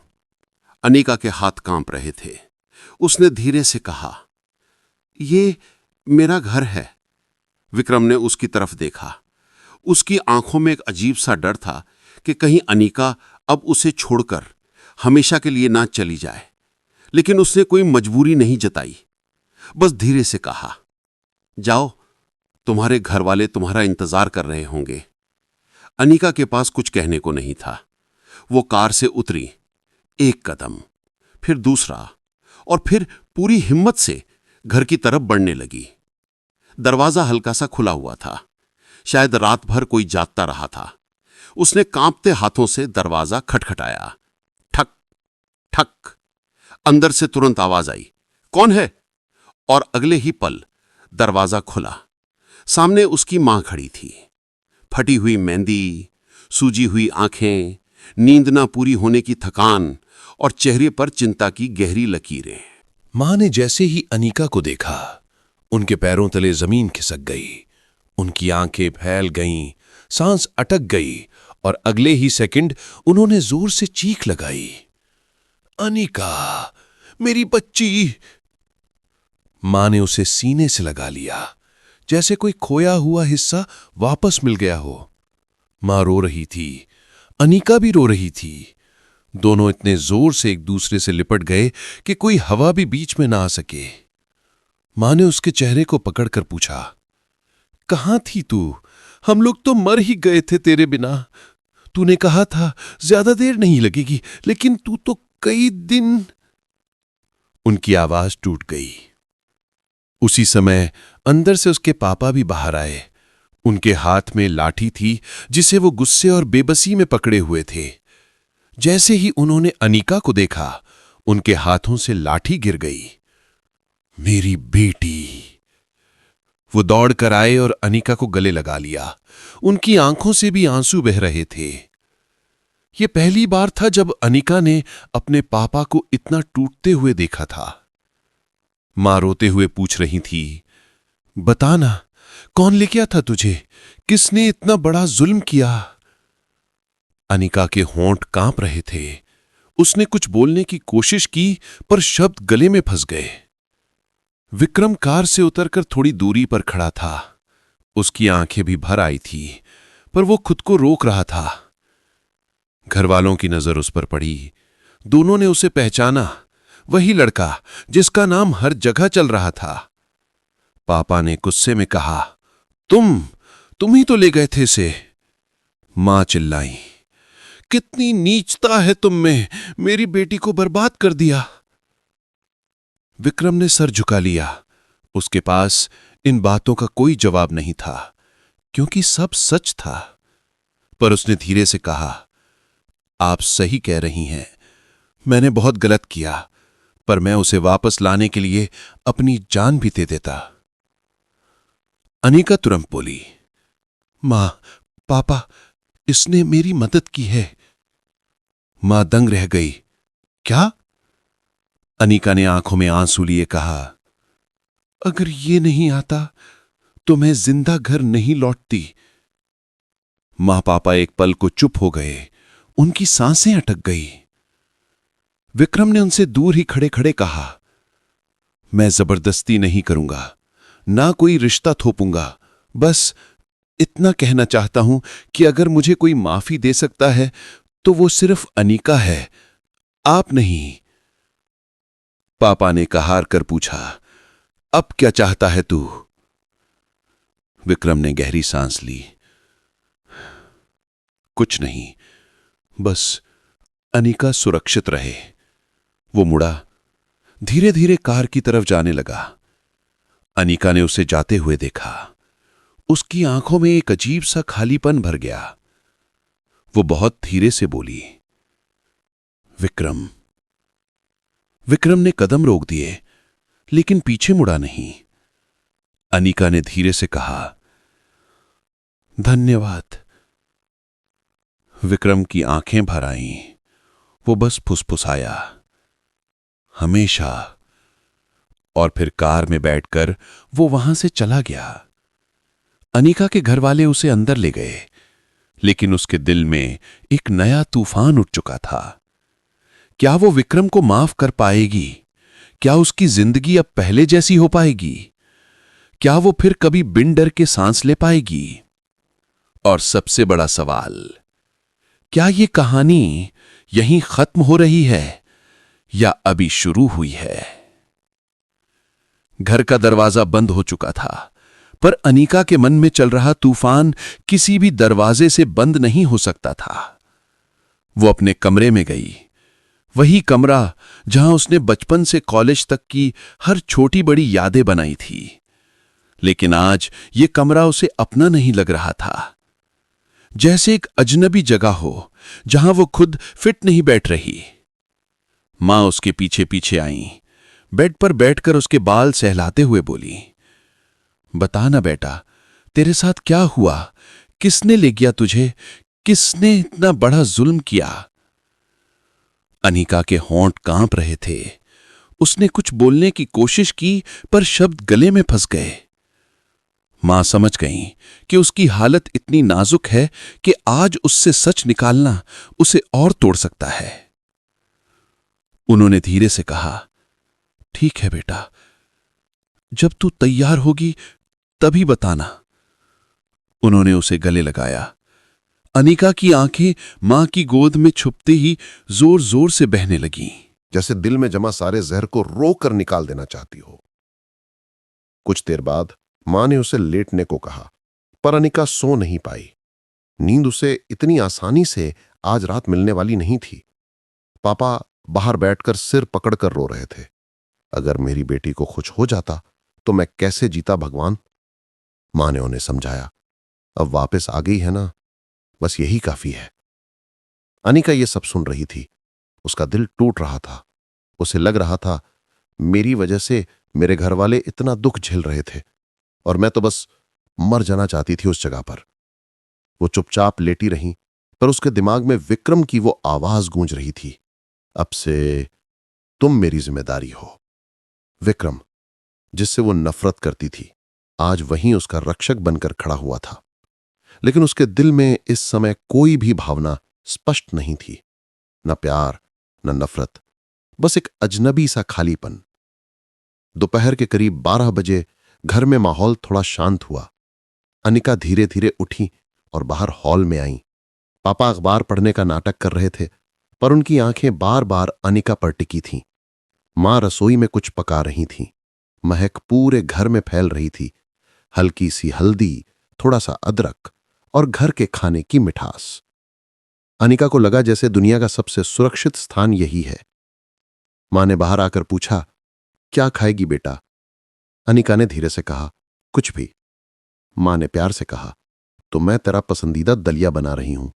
अनिका के हाथ कांप रहे थे। उसने धीरे से कहा, ये मेरा घर है। विक्रम ने उसकी तरफ देखा। उसकी आंखों में एक अजीब सा डर था कि कहीं अनिका अब उसे छोड़कर हमेशा के लिए ना चली जाए, लेकिन उसने कोई मजबूरी नहीं जताई। बस धीरे से कहा, जाओ, तुम्हारे घर वाले तुम्हारा इंतजार कर रहे होंगे। अनिका के पास कुछ कहने को नहीं था। वो कार से उतरी। एक कदम, फिर दूसरा, और फिर पूरी हिम्मत से घर की तरफ बढ़ने लगी। दरवाजा हल्का सा खुला हुआ था। शायद रात भर कोई जागता रहा था। उसने कांपते हाथों से दरवाजा खटखटाया। ठक ठक। अंदर से तुरंत आवाज आई, कौन है? और अगले ही पल दरवाजा खुला। सामने उसकी मां खड़ी थी। फटी हुई मेहंदी, सूजी हुई आंखें, नींद ना पूरी होने की थकान और चेहरे पर चिंता की गहरी लकीरें। मां ने जैसे ही अनिका को देखा, उनके पैरों तले जमीन खिसक गई। उनकी आंखें फैल गईं, सांस अटक गई और अगले ही सेकंड उन्होंने जोर से चीख लगाई, अनिका, मेरी बच्ची, मां ने उसे सीने से लगा लिया, जैसे कोई खोया हुआ हिस्सा वापस मिल गया हो। मां रो रही थी, अनिका भी रो रही थी। दोनों इतने जोर से एक दूसरे से लिपट गए कि कोई हवा भी बीच में ना आ सके। मां ने उसके चेहरे को पकड़कर पूछा, कहां थी तू? हम लोग तो मर ही गए थे तेरे बिना। तूने कहा था ज्यादा देर नहीं लगेगी, लेकिन तू तो कई दिन। उनकी आवाज टूट गई। उसी समय अंदर से उसके पापा भी बाहर आए। उनके हाथ में लाठी थी, जिसे वो गुस्से और बेबसी में पकड़े हुए थे। जैसे ही उन्होंने अनिका को देखा, उनके हाथों से लाठी गिर गई। मेरी बेटी! वो दौड़ कर आए और अनिका को गले लगा लिया। उनकी आंखों से भी आंसू बह रहे थे। ये पहली बार था जब अनिका ने अपने पापा को इतना टूटते हुए देखा था। मां रोते हुए पूछ रही थी, बताना, कौन ले गया था तुझे? किसने इतना बड़ा जुल्म किया? अनिका के होंठ कांप रहे थे। उसने कुछ बोलने की कोशिश की, पर शब्द गले में फंस गए। विक्रम कार से उतरकर थोड़ी दूरी पर खड़ा था। उसकी आंखें भी भर आई थी, पर वो खुद को रोक रहा था। घर वालों की नजर उस पर पड़ी। दोनों ने उसे पहचाना, वही लड़का जिसका नाम हर जगह चल रहा था। पापा ने गुस्से में कहा, तुम ही तो ले गए थे इसे। मां चिल्लाई, कितनी नीचता है तुम में, मेरी बेटी को बर्बाद कर दिया। विक्रम ने सर झुका लिया। उसके पास इन बातों का कोई जवाब नहीं था, क्योंकि सब सच था। पर उसने धीरे से कहा, आप सही कह रही हैं, मैंने बहुत गलत किया, पर मैं उसे वापस लाने के लिए अपनी जान भी दे देता। अनिका तुरंत बोली, मां, पापा, इसने मेरी मदद की है। मां दंग रह गई। क्या? अनिका ने आंखों में आंसू लिए कहा, अगर ये नहीं आता तो मैं जिंदा घर नहीं लौटती। मां पापा एक पल को चुप हो गए। उनकी सांसें अटक गई। विक्रम ने उनसे दूर ही खड़े खड़े कहा, मैं जबरदस्ती नहीं करूंगा, ना कोई रिश्ता थोपूंगा। बस इतना कहना चाहता हूं कि अगर मुझे कोई माफी दे सकता है तो वो सिर्फ अनिका है, आप नहीं। पापा ने कहार कर पूछा, अब क्या चाहता है तू? विक्रम ने गहरी सांस ली। कुछ नहीं, बस अनिका सुरक्षित रहे। वो मुड़ा, धीरे धीरे कार की तरफ जाने लगा। अनिका ने उसे जाते हुए देखा। उसकी आंखों में एक अजीब सा खालीपन भर गया। वो बहुत धीरे से बोली, विक्रम। विक्रम ने कदम रोक दिए, लेकिन पीछे मुड़ा नहीं। अनिका ने धीरे से कहा, धन्यवाद। विक्रम की आंखें भर आईं। वो बस फुसफुसाया, हमेशा। और फिर कार में बैठकर वो वहां से चला गया। अनिका के घर वाले उसे अंदर ले गए, लेकिन उसके दिल में एक नया तूफान उठ चुका था। क्या वो विक्रम को माफ कर पाएगी? क्या उसकी जिंदगी अब पहले जैसी हो पाएगी? क्या वो फिर कभी बिन डर के सांस ले पाएगी? और सबसे बड़ा सवाल, क्या ये कहानी यहीं खत्म हो रही है या अभी शुरू हुई है? घर का दरवाजा बंद हो चुका था, पर अनिका के मन में चल रहा तूफान किसी भी दरवाजे से बंद नहीं हो सकता था। वो अपने कमरे में गई, वही कमरा जहां उसने बचपन से कॉलेज तक की हर छोटी बड़ी यादें बनाई थी। लेकिन आज ये कमरा उसे अपना नहीं लग रहा था, जैसे एक अजनबी जगह हो जहां वो खुद फिट नहीं बैठ रही। मां उसके पीछे पीछे आई, बेड पर बैठकर उसके बाल सहलाते हुए बोली, बता ना बेटा, तेरे साथ क्या हुआ? किसने ले गया तुझे? किसने इतना बड़ा जुल्म किया? अनिका के होंठ कांप रहे थे। उसने कुछ बोलने की कोशिश की, पर शब्द गले में फंस गए। मां समझ गईं कि उसकी हालत इतनी नाजुक है कि आज उससे सच निकालना उसे और तोड़ सकता है। उन्होंने धीरे से कहा, ठीक है बेटा, जब तू तैयार होगी तभी बताना। उन्होंने उसे गले लगाया। अनिका की आंखें मां की गोद में छुपते ही जोर जोर से बहने लगीं। जैसे दिल में जमा सारे जहर को रोक कर निकाल देना चाहती हो। कुछ देर बाद मां ने उसे लेटने को कहा, पर अनिका सो नहीं पाई। नींद उसे इतनी आसानी से आज रात मिलने वाली नहीं थी। पापा बाहर बैठकर सिर पकड़कर रो रहे थे। अगर मेरी बेटी को कुछ हो जाता तो मैं कैसे जीता भगवान। मां ने उन्हें समझाया, अब वापस आ गई है ना, बस यही काफी है। अनिका ये सब सुन रही थी। उसका दिल टूट रहा था। उसे लग रहा था मेरी वजह से मेरे घर वाले इतना दुख झेल रहे थे और मैं तो बस मर जाना चाहती थी उस जगह पर। वो चुपचाप लेटी रही, पर उसके दिमाग में विक्रम की वो आवाज गूंज रही थी, अब से तुम मेरी जिम्मेदारी हो। विक्रम, जिससे वो नफरत करती थी, आज वहीं उसका रक्षक बनकर खड़ा हुआ था। लेकिन उसके दिल में इस समय कोई भी भावना स्पष्ट नहीं थी, न प्यार न नफरत, बस एक अजनबी सा खालीपन। दोपहर के करीब 12 बजे घर में माहौल थोड़ा शांत हुआ। अनिका धीरे धीरे उठी और बाहर हॉल में आई। पापा अखबार पढ़ने का नाटक कर रहे थे, पर उनकी आंखें बार बार अनिका पर टिकी थीं। मां रसोई में कुछ पका रही थीं। महक पूरे घर में फैल रही थी, हल्की सी हल्दी, थोड़ा सा अदरक और घर के खाने की मिठास। अनिका को लगा जैसे दुनिया का सबसे सुरक्षित स्थान यही है। मां ने बाहर आकर पूछा, क्या खाएगी बेटा? अनिका ने धीरे से कहा, कुछ भी। मां ने प्यार से कहा, तो मैं तेरा पसंदीदा दलिया बना रही हूं।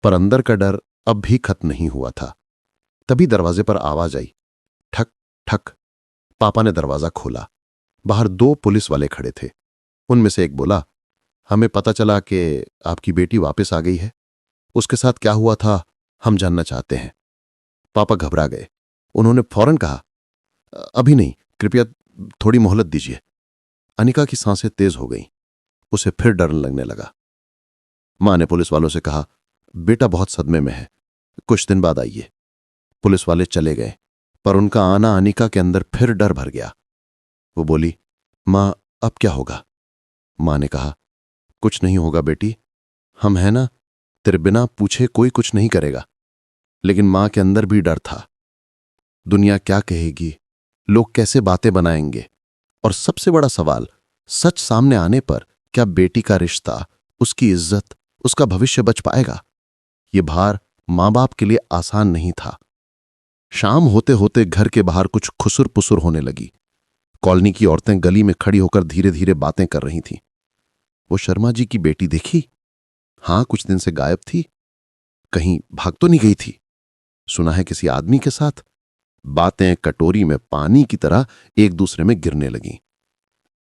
पर अंदर का डर अब भी खत्म नहीं हुआ था। तभी दरवाजे पर आवाज आई, ठक ठक। पापा ने दरवाजा खोला। बाहर 2 पुलिस वाले खड़े थे। उनमें से एक बोला, हमें पता चला कि आपकी बेटी वापस आ गई है। उसके साथ क्या हुआ था हम जानना चाहते हैं। पापा घबरा गए। उन्होंने फौरन कहा, अभी नहीं, कृपया थोड़ी मोहलत दीजिए। अनिका की सांसें तेज हो गईं। उसे फिर डर लगने लगा। मां ने पुलिस वालों से कहा, बेटा बहुत सदमे में है, कुछ दिन बाद आइए। पुलिस वाले चले गए, पर उनका आना अनिका के अंदर फिर डर भर गया। वो बोली, मां अब क्या होगा? मां ने कहा, कुछ नहीं होगा बेटी, हम हैं ना, तेरे बिना पूछे कोई कुछ नहीं करेगा। लेकिन मां के अंदर भी डर था। दुनिया क्या कहेगी, लोग कैसे बातें बनाएंगे, और सबसे बड़ा सवाल, सच सामने आने पर क्या बेटी का रिश्ता, उसकी इज्जत, उसका भविष्य बच पाएगा? ये भार मां बाप के लिए आसान नहीं था। शाम होते होते घर के बाहर कुछ खुसुर पुसुर होने लगी। कॉलोनी की औरतें गली में खड़ी होकर धीरे धीरे बातें कर रही थीं। वो शर्मा जी की बेटी देखी? हां, कुछ दिन से गायब थी। कहीं भाग तो नहीं गई थी? सुना है किसी आदमी के साथ। बातें कटोरी में पानी की तरह एक दूसरे में गिरने लगीं।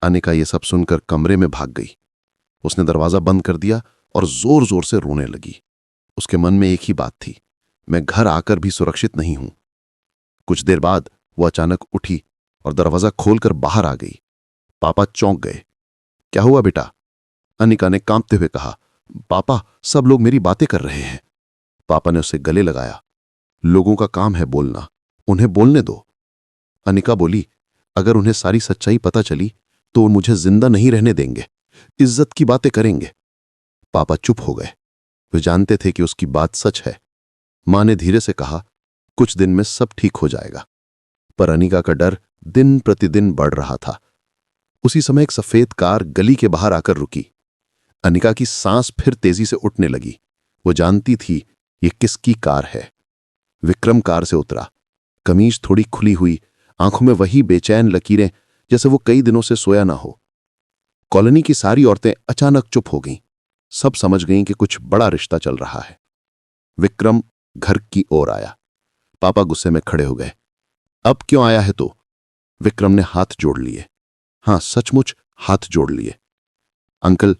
अनिका ये सब सुनकर कमरे में भाग गई। उसने दरवाजा बंद कर दिया और जोर जोर से रोने लगी। उसके मन में एक ही बात थी, मैं घर आकर भी सुरक्षित नहीं हूं। कुछ देर बाद वो अचानक उठी और दरवाजा खोलकर बाहर आ गई। पापा चौंक गए। क्या हुआ बेटा? अनिका ने कांपते हुए कहा, पापा, सब लोग मेरी बातें कर रहे हैं। पापा ने उसे गले लगाया। लोगों का काम है बोलना, उन्हें बोलने दो। अनिका बोली, अगर उन्हें सारी सच्चाई पता चली तो वो मुझे जिंदा नहीं रहने देंगे, इज्जत की बातें करेंगे। पापा चुप हो गए। वे जानते थे कि उसकी बात सच है। मां ने धीरे से कहा, कुछ दिन में सब ठीक हो जाएगा। पर अनिका का डर दिन प्रतिदिन बढ़ रहा था। उसी समय एक सफेद कार गली के बाहर आकर रुकी। अनिका की सांस फिर तेजी से उठने लगी। वो जानती थी ये किसकी कार है। विक्रम कार से उतरा। कमीज थोड़ी खुली हुई, आंखों में वही बेचैन लकीरें जैसे वो कई दिनों से सोया ना हो। कॉलोनी की सारी औरतें अचानक चुप हो गईं। सब समझ गईं कि कुछ बड़ा रिश्ता चल रहा है। विक्रम घर की ओर आया। पापा गुस्से में खड़े हो गए। अब क्यों आया है तो? विक्रम ने हाथ जोड़ लिए। हां, सचमुच हाथ जोड़ लिए। अंकल,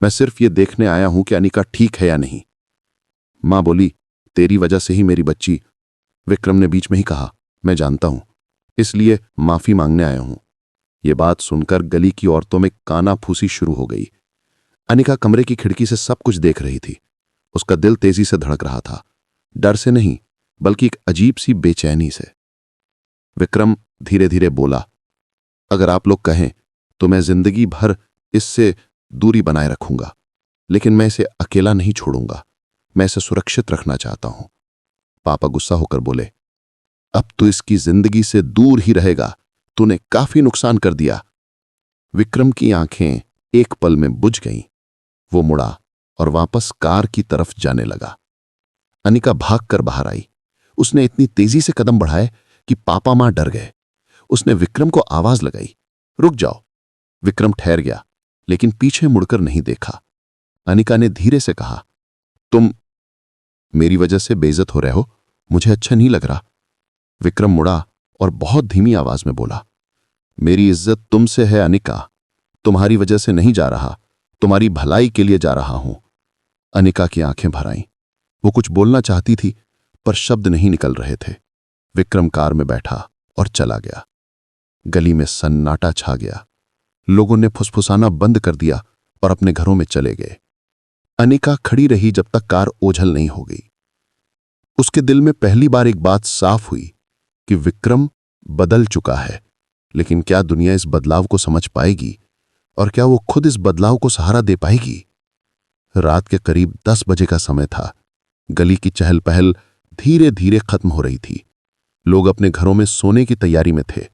मैं सिर्फ ये देखने आया हूं कि अनिका ठीक है या नहीं। मां बोली, तेरी वजह से ही मेरी बच्ची। विक्रम ने बीच में ही कहा, मैं जानता हूं, इसलिए माफी मांगने आया हूं। यह बात सुनकर गली की औरतों में कानाफूसी शुरू हो गई। अनिका कमरे की खिड़की से सब कुछ देख रही थी। उसका दिल तेजी से धड़क रहा था, डर से नहीं बल्कि एक अजीब सी बेचैनी से। विक्रम धीरे धीरे बोला, अगर आप लोग कहें तो मैं जिंदगी भर इससे दूरी बनाए रखूंगा, लेकिन मैं इसे अकेला नहीं छोड़ूंगा। मैं इसे सुरक्षित रखना चाहता हूं। पापा गुस्सा होकर बोले, अब तो इसकी जिंदगी से दूर ही रहेगा। तूने काफी नुकसान कर दिया। विक्रम की आंखें एक पल में बुझ गईं। वो मुड़ा और वापस कार की तरफ जाने लगा। अनिका भागकर बाहर आई। उसने इतनी तेजी से कदम बढ़ाए कि पापा मां डर गए। उसने विक्रम को आवाज लगाई, रुक जाओ। विक्रम ठहर गया, लेकिन पीछे मुड़कर नहीं देखा। अनिका ने धीरे से कहा, तुम मेरी वजह से बेइज्जत हो रहे हो, मुझे अच्छा नहीं लग रहा। विक्रम मुड़ा और बहुत धीमी आवाज में बोला, मेरी इज्जत तुमसे है अनिका, तुम्हारी वजह से नहीं जा रहा, तुम्हारी भलाई के लिए जा रहा हूं। अनिका की आंखें भर आईं। वो कुछ बोलना चाहती थी, पर शब्द नहीं निकल रहे थे। विक्रम कार में बैठा और चला गया। गली में सन्नाटा छा गया। लोगों ने फुसफुसाना बंद कर दिया और अपने घरों में चले गए। अनिका खड़ी रही जब तक कार ओझल नहीं हो गई। उसके दिल में पहली बार एक बात साफ हुई कि विक्रम बदल चुका है, लेकिन क्या दुनिया इस बदलाव को समझ पाएगी और क्या वो खुद इस बदलाव को सहारा दे पाएगी? रात के करीब 10 बजे का समय था। गली की चहल पहल धीरे धीरे खत्म हो रही थी। लोग अपने घरों में सोने की तैयारी में थे,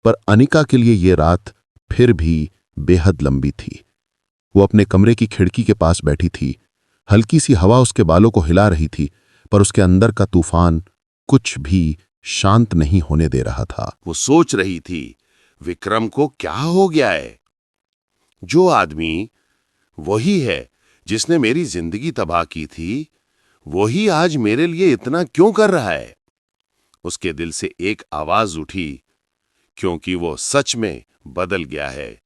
पर अनिका के लिए यह रात फिर भी बेहद लंबी थी। वो अपने कमरे की खिड़की के पास बैठी थी। हल्की सी हवा उसके बालों को हिला रही थी, पर उसके अंदर का तूफान कुछ भी शांत नहीं होने दे रहा था। वो सोच रही थी, विक्रम को क्या हो गया है? जो आदमी वही है जिसने मेरी जिंदगी तबाह की थी, वही आज मेरे लिए इतना क्यों कर रहा है? उसके दिल से एक आवाज उठी, क्योंकि वो सच में बदल गया है।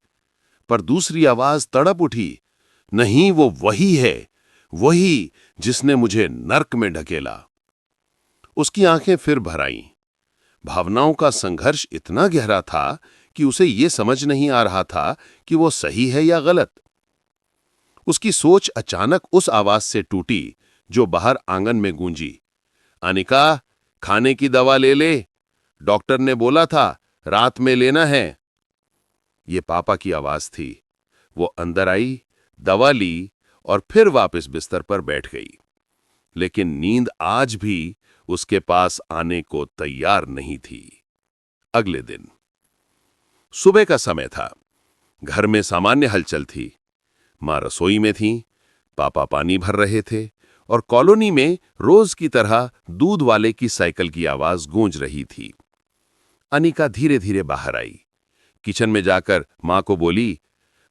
पर दूसरी आवाज तड़प उठी, नहीं, वो वही है, वही जिसने मुझे नर्क में ढकेला। उसकी आंखें फिर भर आईं। भावनाओं का संघर्ष इतना गहरा था कि उसे यह समझ नहीं आ रहा था कि वो सही है या गलत। उसकी सोच अचानक उस आवाज से टूटी जो बाहर आंगन में गूंजी, अनिका, खाने की दवा ले ले, डॉक्टर ने बोला था रात में लेना है। ये पापा की आवाज थी। वो अंदर आई, दवा ली और फिर वापस बिस्तर पर बैठ गई। लेकिन नींद आज भी उसके पास आने को तैयार नहीं थी। अगले दिन सुबह का समय था। घर में सामान्य हलचल थी। मां रसोई में थी, पापा पानी भर रहे थे और कॉलोनी में रोज की तरह दूध वाले की साइकिल की आवाज गूंज रही थी। अनिका धीरे धीरे बाहर आई। किचन में जाकर मां को बोली,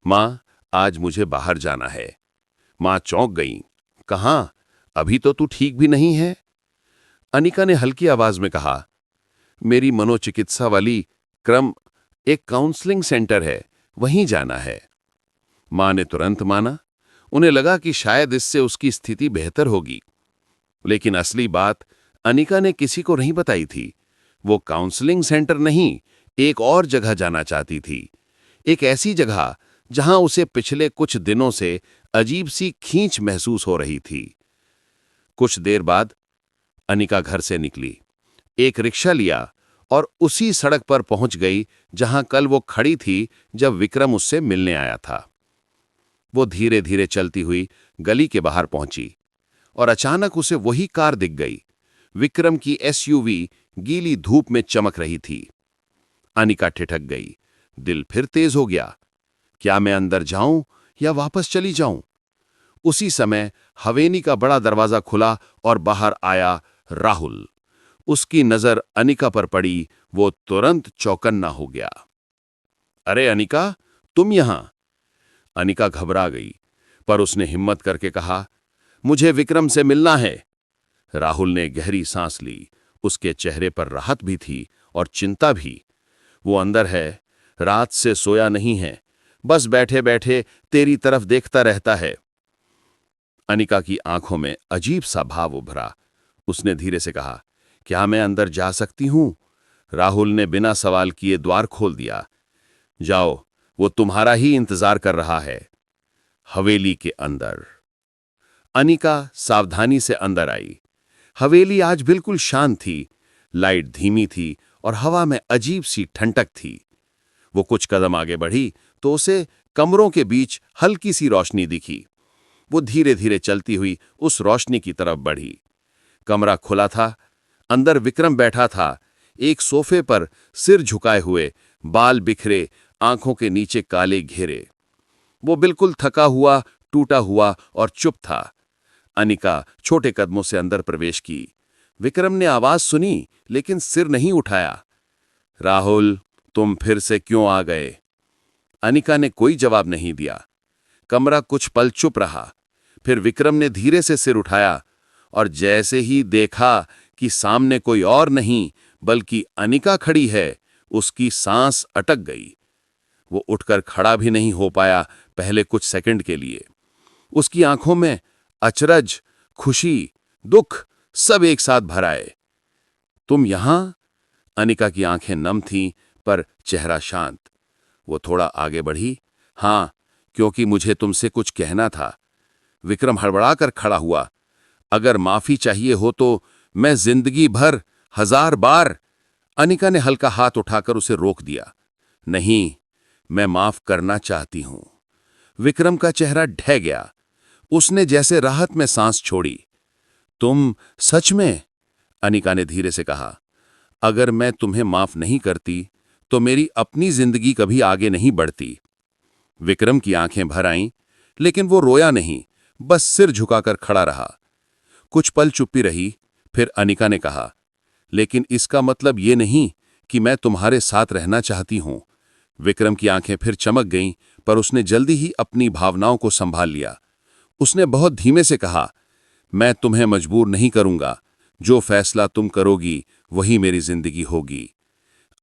मां, आज मुझे बाहर जाना है। मां चौंक गई। कहां? अभी तो तू ठीक भी नहीं है। अनिका ने हल्की आवाज में कहा, मेरी मनोचिकित्सा वाली क्रम एक काउंसलिंग सेंटर है, वहीं जाना है। मां ने तुरंत माना। उन्हें लगा कि शायद इससे उसकी स्थिति बेहतर होगी। लेकिन असली बात अनिका ने किसी को नहीं बताई थी। वो काउंसलिंग सेंटर नहीं, एक और जगह जाना चाहती थी। एक ऐसी जगह जहां उसे पिछले कुछ दिनों से अजीब सी खींच महसूस हो रही थी। कुछ देर बाद अनिका घर से निकली, एक रिक्शा लिया और उसी सड़क पर पहुंच गई जहां कल वो खड़ी थी जब विक्रम उससे मिलने आया था। वो धीरे धीरे चलती हुई गली के बाहर पहुंची और अचानक उसे वही कार दिख गई। विक्रम की एसयूवी गीली धूप में चमक रही थी। अनिका ठिठक गई। दिल फिर तेज हो गया। क्या मैं अंदर जाऊं या वापस चली जाऊं? उसी समय हवेली का बड़ा दरवाजा खुला और बाहर आया राहुल। उसकी नजर अनिका पर पड़ी। वो तुरंत चौकन्ना हो गया। अरे अनिका, तुम यहां? अनिका घबरा गई, पर उसने हिम्मत करके कहा, मुझे विक्रम से मिलना है। राहुल ने गहरी सांस ली। उसके चेहरे पर राहत भी थी और चिंता भी। वो अंदर है, रात से सोया नहीं है, बस बैठे बैठे तेरी तरफ देखता रहता है। अनिका की आंखों में अजीब सा भाव उभरा। उसने धीरे से कहा, क्या मैं अंदर जा सकती हूं? राहुल ने बिना सवाल किए द्वार खोल दिया। जाओ, वो तुम्हारा ही इंतजार कर रहा है। हवेली के अंदर अनिका सावधानी से अंदर आई। हवेली आज बिल्कुल शांत थी। लाइट धीमी थी और हवा में अजीब सी ठंडक थी। वो कुछ कदम आगे बढ़ी तो उसे कमरों के बीच हल्की सी रोशनी दिखी। वो धीरे धीरे चलती हुई उस रोशनी की तरफ बढ़ी। कमरा खुला था। अंदर विक्रम बैठा था, एक सोफे पर सिर झुकाए हुए, बाल बिखरे, आंखों के नीचे काले घेरे। वो बिल्कुल थका हुआ, टूटा हुआ और चुप था। अनिका छोटे कदमों से अंदर प्रवेश की। विक्रम ने आवाज सुनी लेकिन सिर नहीं उठाया। राहुल, तुम फिर से क्यों आ गए? अनिका ने कोई जवाब नहीं दिया। कमरा कुछ पल चुप रहा। फिर विक्रम ने धीरे से सिर उठाया और जैसे ही देखा कि सामने कोई और नहीं बल्कि अनिका खड़ी है, उसकी सांस अटक गई। वो उठकर खड़ा भी नहीं हो पाया पहले कुछ सेकंड के लिए। उसकी आंखों में अचरज, खुशी, दुख सब एक साथ भर आए। तुम यहां? अनिका की आंखें नम थीं पर चेहरा शांत। वो थोड़ा आगे बढ़ी। हां, क्योंकि मुझे तुमसे कुछ कहना था। विक्रम हड़बड़ाकर खड़ा हुआ। अगर माफी चाहिए हो तो मैं जिंदगी भर 1000 बार। अनिका ने हल्का हाथ उठाकर उसे रोक दिया। नहीं, मैं माफ करना चाहती हूं। विक्रम का चेहरा ढह गया। उसने जैसे राहत में सांस छोड़ी। तुम सच में? अनिका ने धीरे से कहा। अगर मैं तुम्हें माफ नहीं करती तो मेरी अपनी जिंदगी कभी आगे नहीं बढ़ती। विक्रम की आंखें भर आईं, लेकिन वो रोया नहीं, बस सिर झुकाकर खड़ा रहा। कुछ पल चुप्पी रही। फिर अनिका ने कहा, लेकिन इसका मतलब ये नहीं कि मैं तुम्हारे साथ रहना चाहती हूं। विक्रम की आंखें फिर चमक गईं, पर उसने जल्दी ही अपनी भावनाओं को संभाल लिया। उसने बहुत धीमे से कहा, मैं तुम्हें मजबूर नहीं करूंगा। जो फैसला तुम करोगी वही मेरी जिंदगी होगी।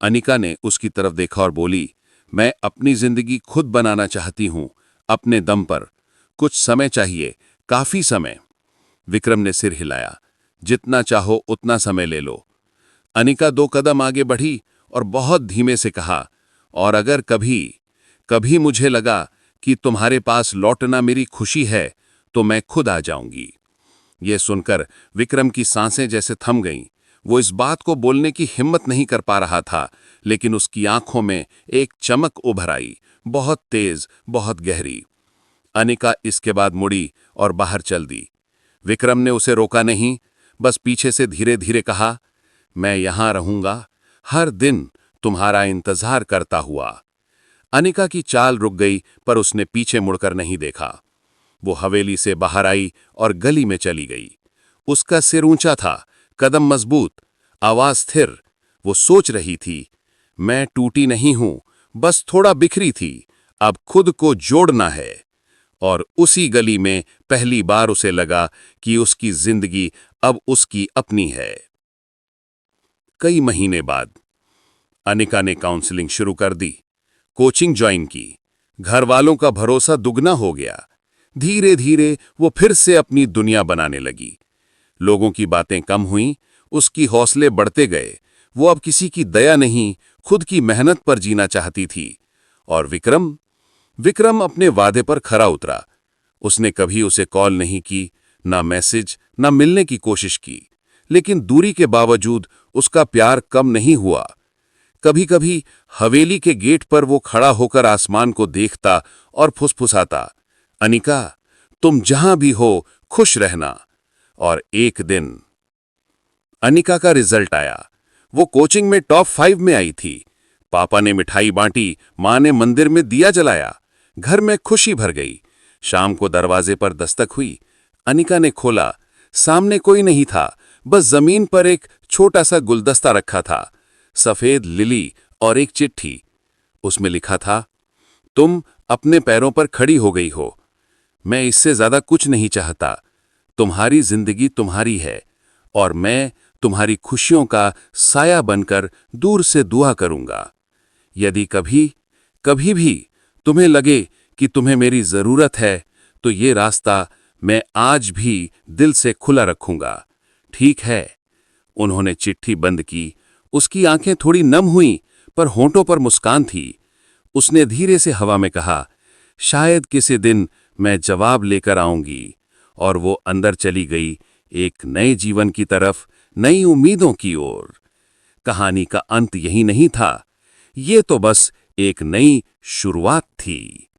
अनिका ने उसकी तरफ देखा और बोली, मैं अपनी जिंदगी खुद बनाना चाहती हूं, अपने दम पर। कुछ समय चाहिए, काफी समय। विक्रम ने सिर हिलाया। जितना चाहो उतना समय ले लो। अनिका 2 कदम आगे बढ़ी और बहुत धीमे से कहा, और अगर कभी कभी मुझे लगा कि तुम्हारे पास लौटना मेरी खुशी है तो मैं खुद आ जाऊंगी। यह सुनकर विक्रम की सांसें जैसे थम गईं। वो इस बात को बोलने की हिम्मत नहीं कर पा रहा था, लेकिन उसकी आंखों में एक चमक उभर आई, बहुत तेज, बहुत गहरी। अनिका इसके बाद मुड़ी और बाहर चल दी। विक्रम ने उसे रोका नहीं, बस पीछे से धीरे धीरे कहा, मैं यहां रहूंगा, हर दिन तुम्हारा इंतजार करता हुआ। अनिका की चाल रुक गई, पर उसने पीछे मुड़कर नहीं देखा। वो हवेली से बाहर आई और गली में चली गई। उसका सिर ऊंचा था, कदम मजबूत, आवाज स्थिर। वो सोच रही थी, मैं टूटी नहीं हूं, बस थोड़ा बिखरी थी, अब खुद को जोड़ना है। और उसी गली में पहली बार उसे लगा कि उसकी जिंदगी अब उसकी अपनी है। कई महीने बाद अनिका ने काउंसलिंग शुरू कर दी, कोचिंग ज्वाइन की। घर वालों का भरोसा दुगना हो गया। धीरे धीरे वो फिर से अपनी दुनिया बनाने लगी। लोगों की बातें कम हुईं, उसकी हौसले बढ़ते गए। वो अब किसी की दया नहीं, खुद की मेहनत पर जीना चाहती थी। और विक्रम अपने वादे पर खरा उतरा। उसने कभी उसे कॉल नहीं की, ना मैसेज, ना मिलने की कोशिश की, लेकिन दूरी के बावजूद उसका प्यार कम नहीं हुआ। कभी कभी हवेली के गेट पर वो खड़ा होकर आसमान को देखता और फुसफुसाता, अनिका, तुम जहां भी हो खुश रहना। और एक दिन अनिका का रिजल्ट आया। वो कोचिंग में टॉप 5 में आई थी। पापा ने मिठाई बांटी, मां ने मंदिर में दिया जलाया। घर में खुशी भर गई। शाम को दरवाजे पर दस्तक हुई। अनिका ने खोला। सामने कोई नहीं था, बस जमीन पर एक छोटा सा गुलदस्ता रखा था, सफेद लिली और एक चिट्ठी। उसमें लिखा था, तुम अपने पैरों पर खड़ी हो गई हो। मैं इससे ज्यादा कुछ नहीं चाहता। तुम्हारी जिंदगी तुम्हारी है और मैं तुम्हारी खुशियों का साया बनकर दूर से दुआ करूंगा। यदि कभी भी तुम्हें लगे कि तुम्हें मेरी जरूरत है तो ये रास्ता मैं आज भी दिल से खुला रखूंगा। ठीक है। उन्होंने चिट्ठी बंद की। उसकी आंखें थोड़ी नम हुईं, पर होंठों पर मुस्कान थी। उसने धीरे से हवा में कहा, शायद किसी दिन मैं जवाब लेकर आऊंगी। और वो अंदर चली गई, एक नए जीवन की तरफ, नई उम्मीदों की ओर। कहानी का अंत यही नहीं था। ये तो बस एक नई शुरुआत थी।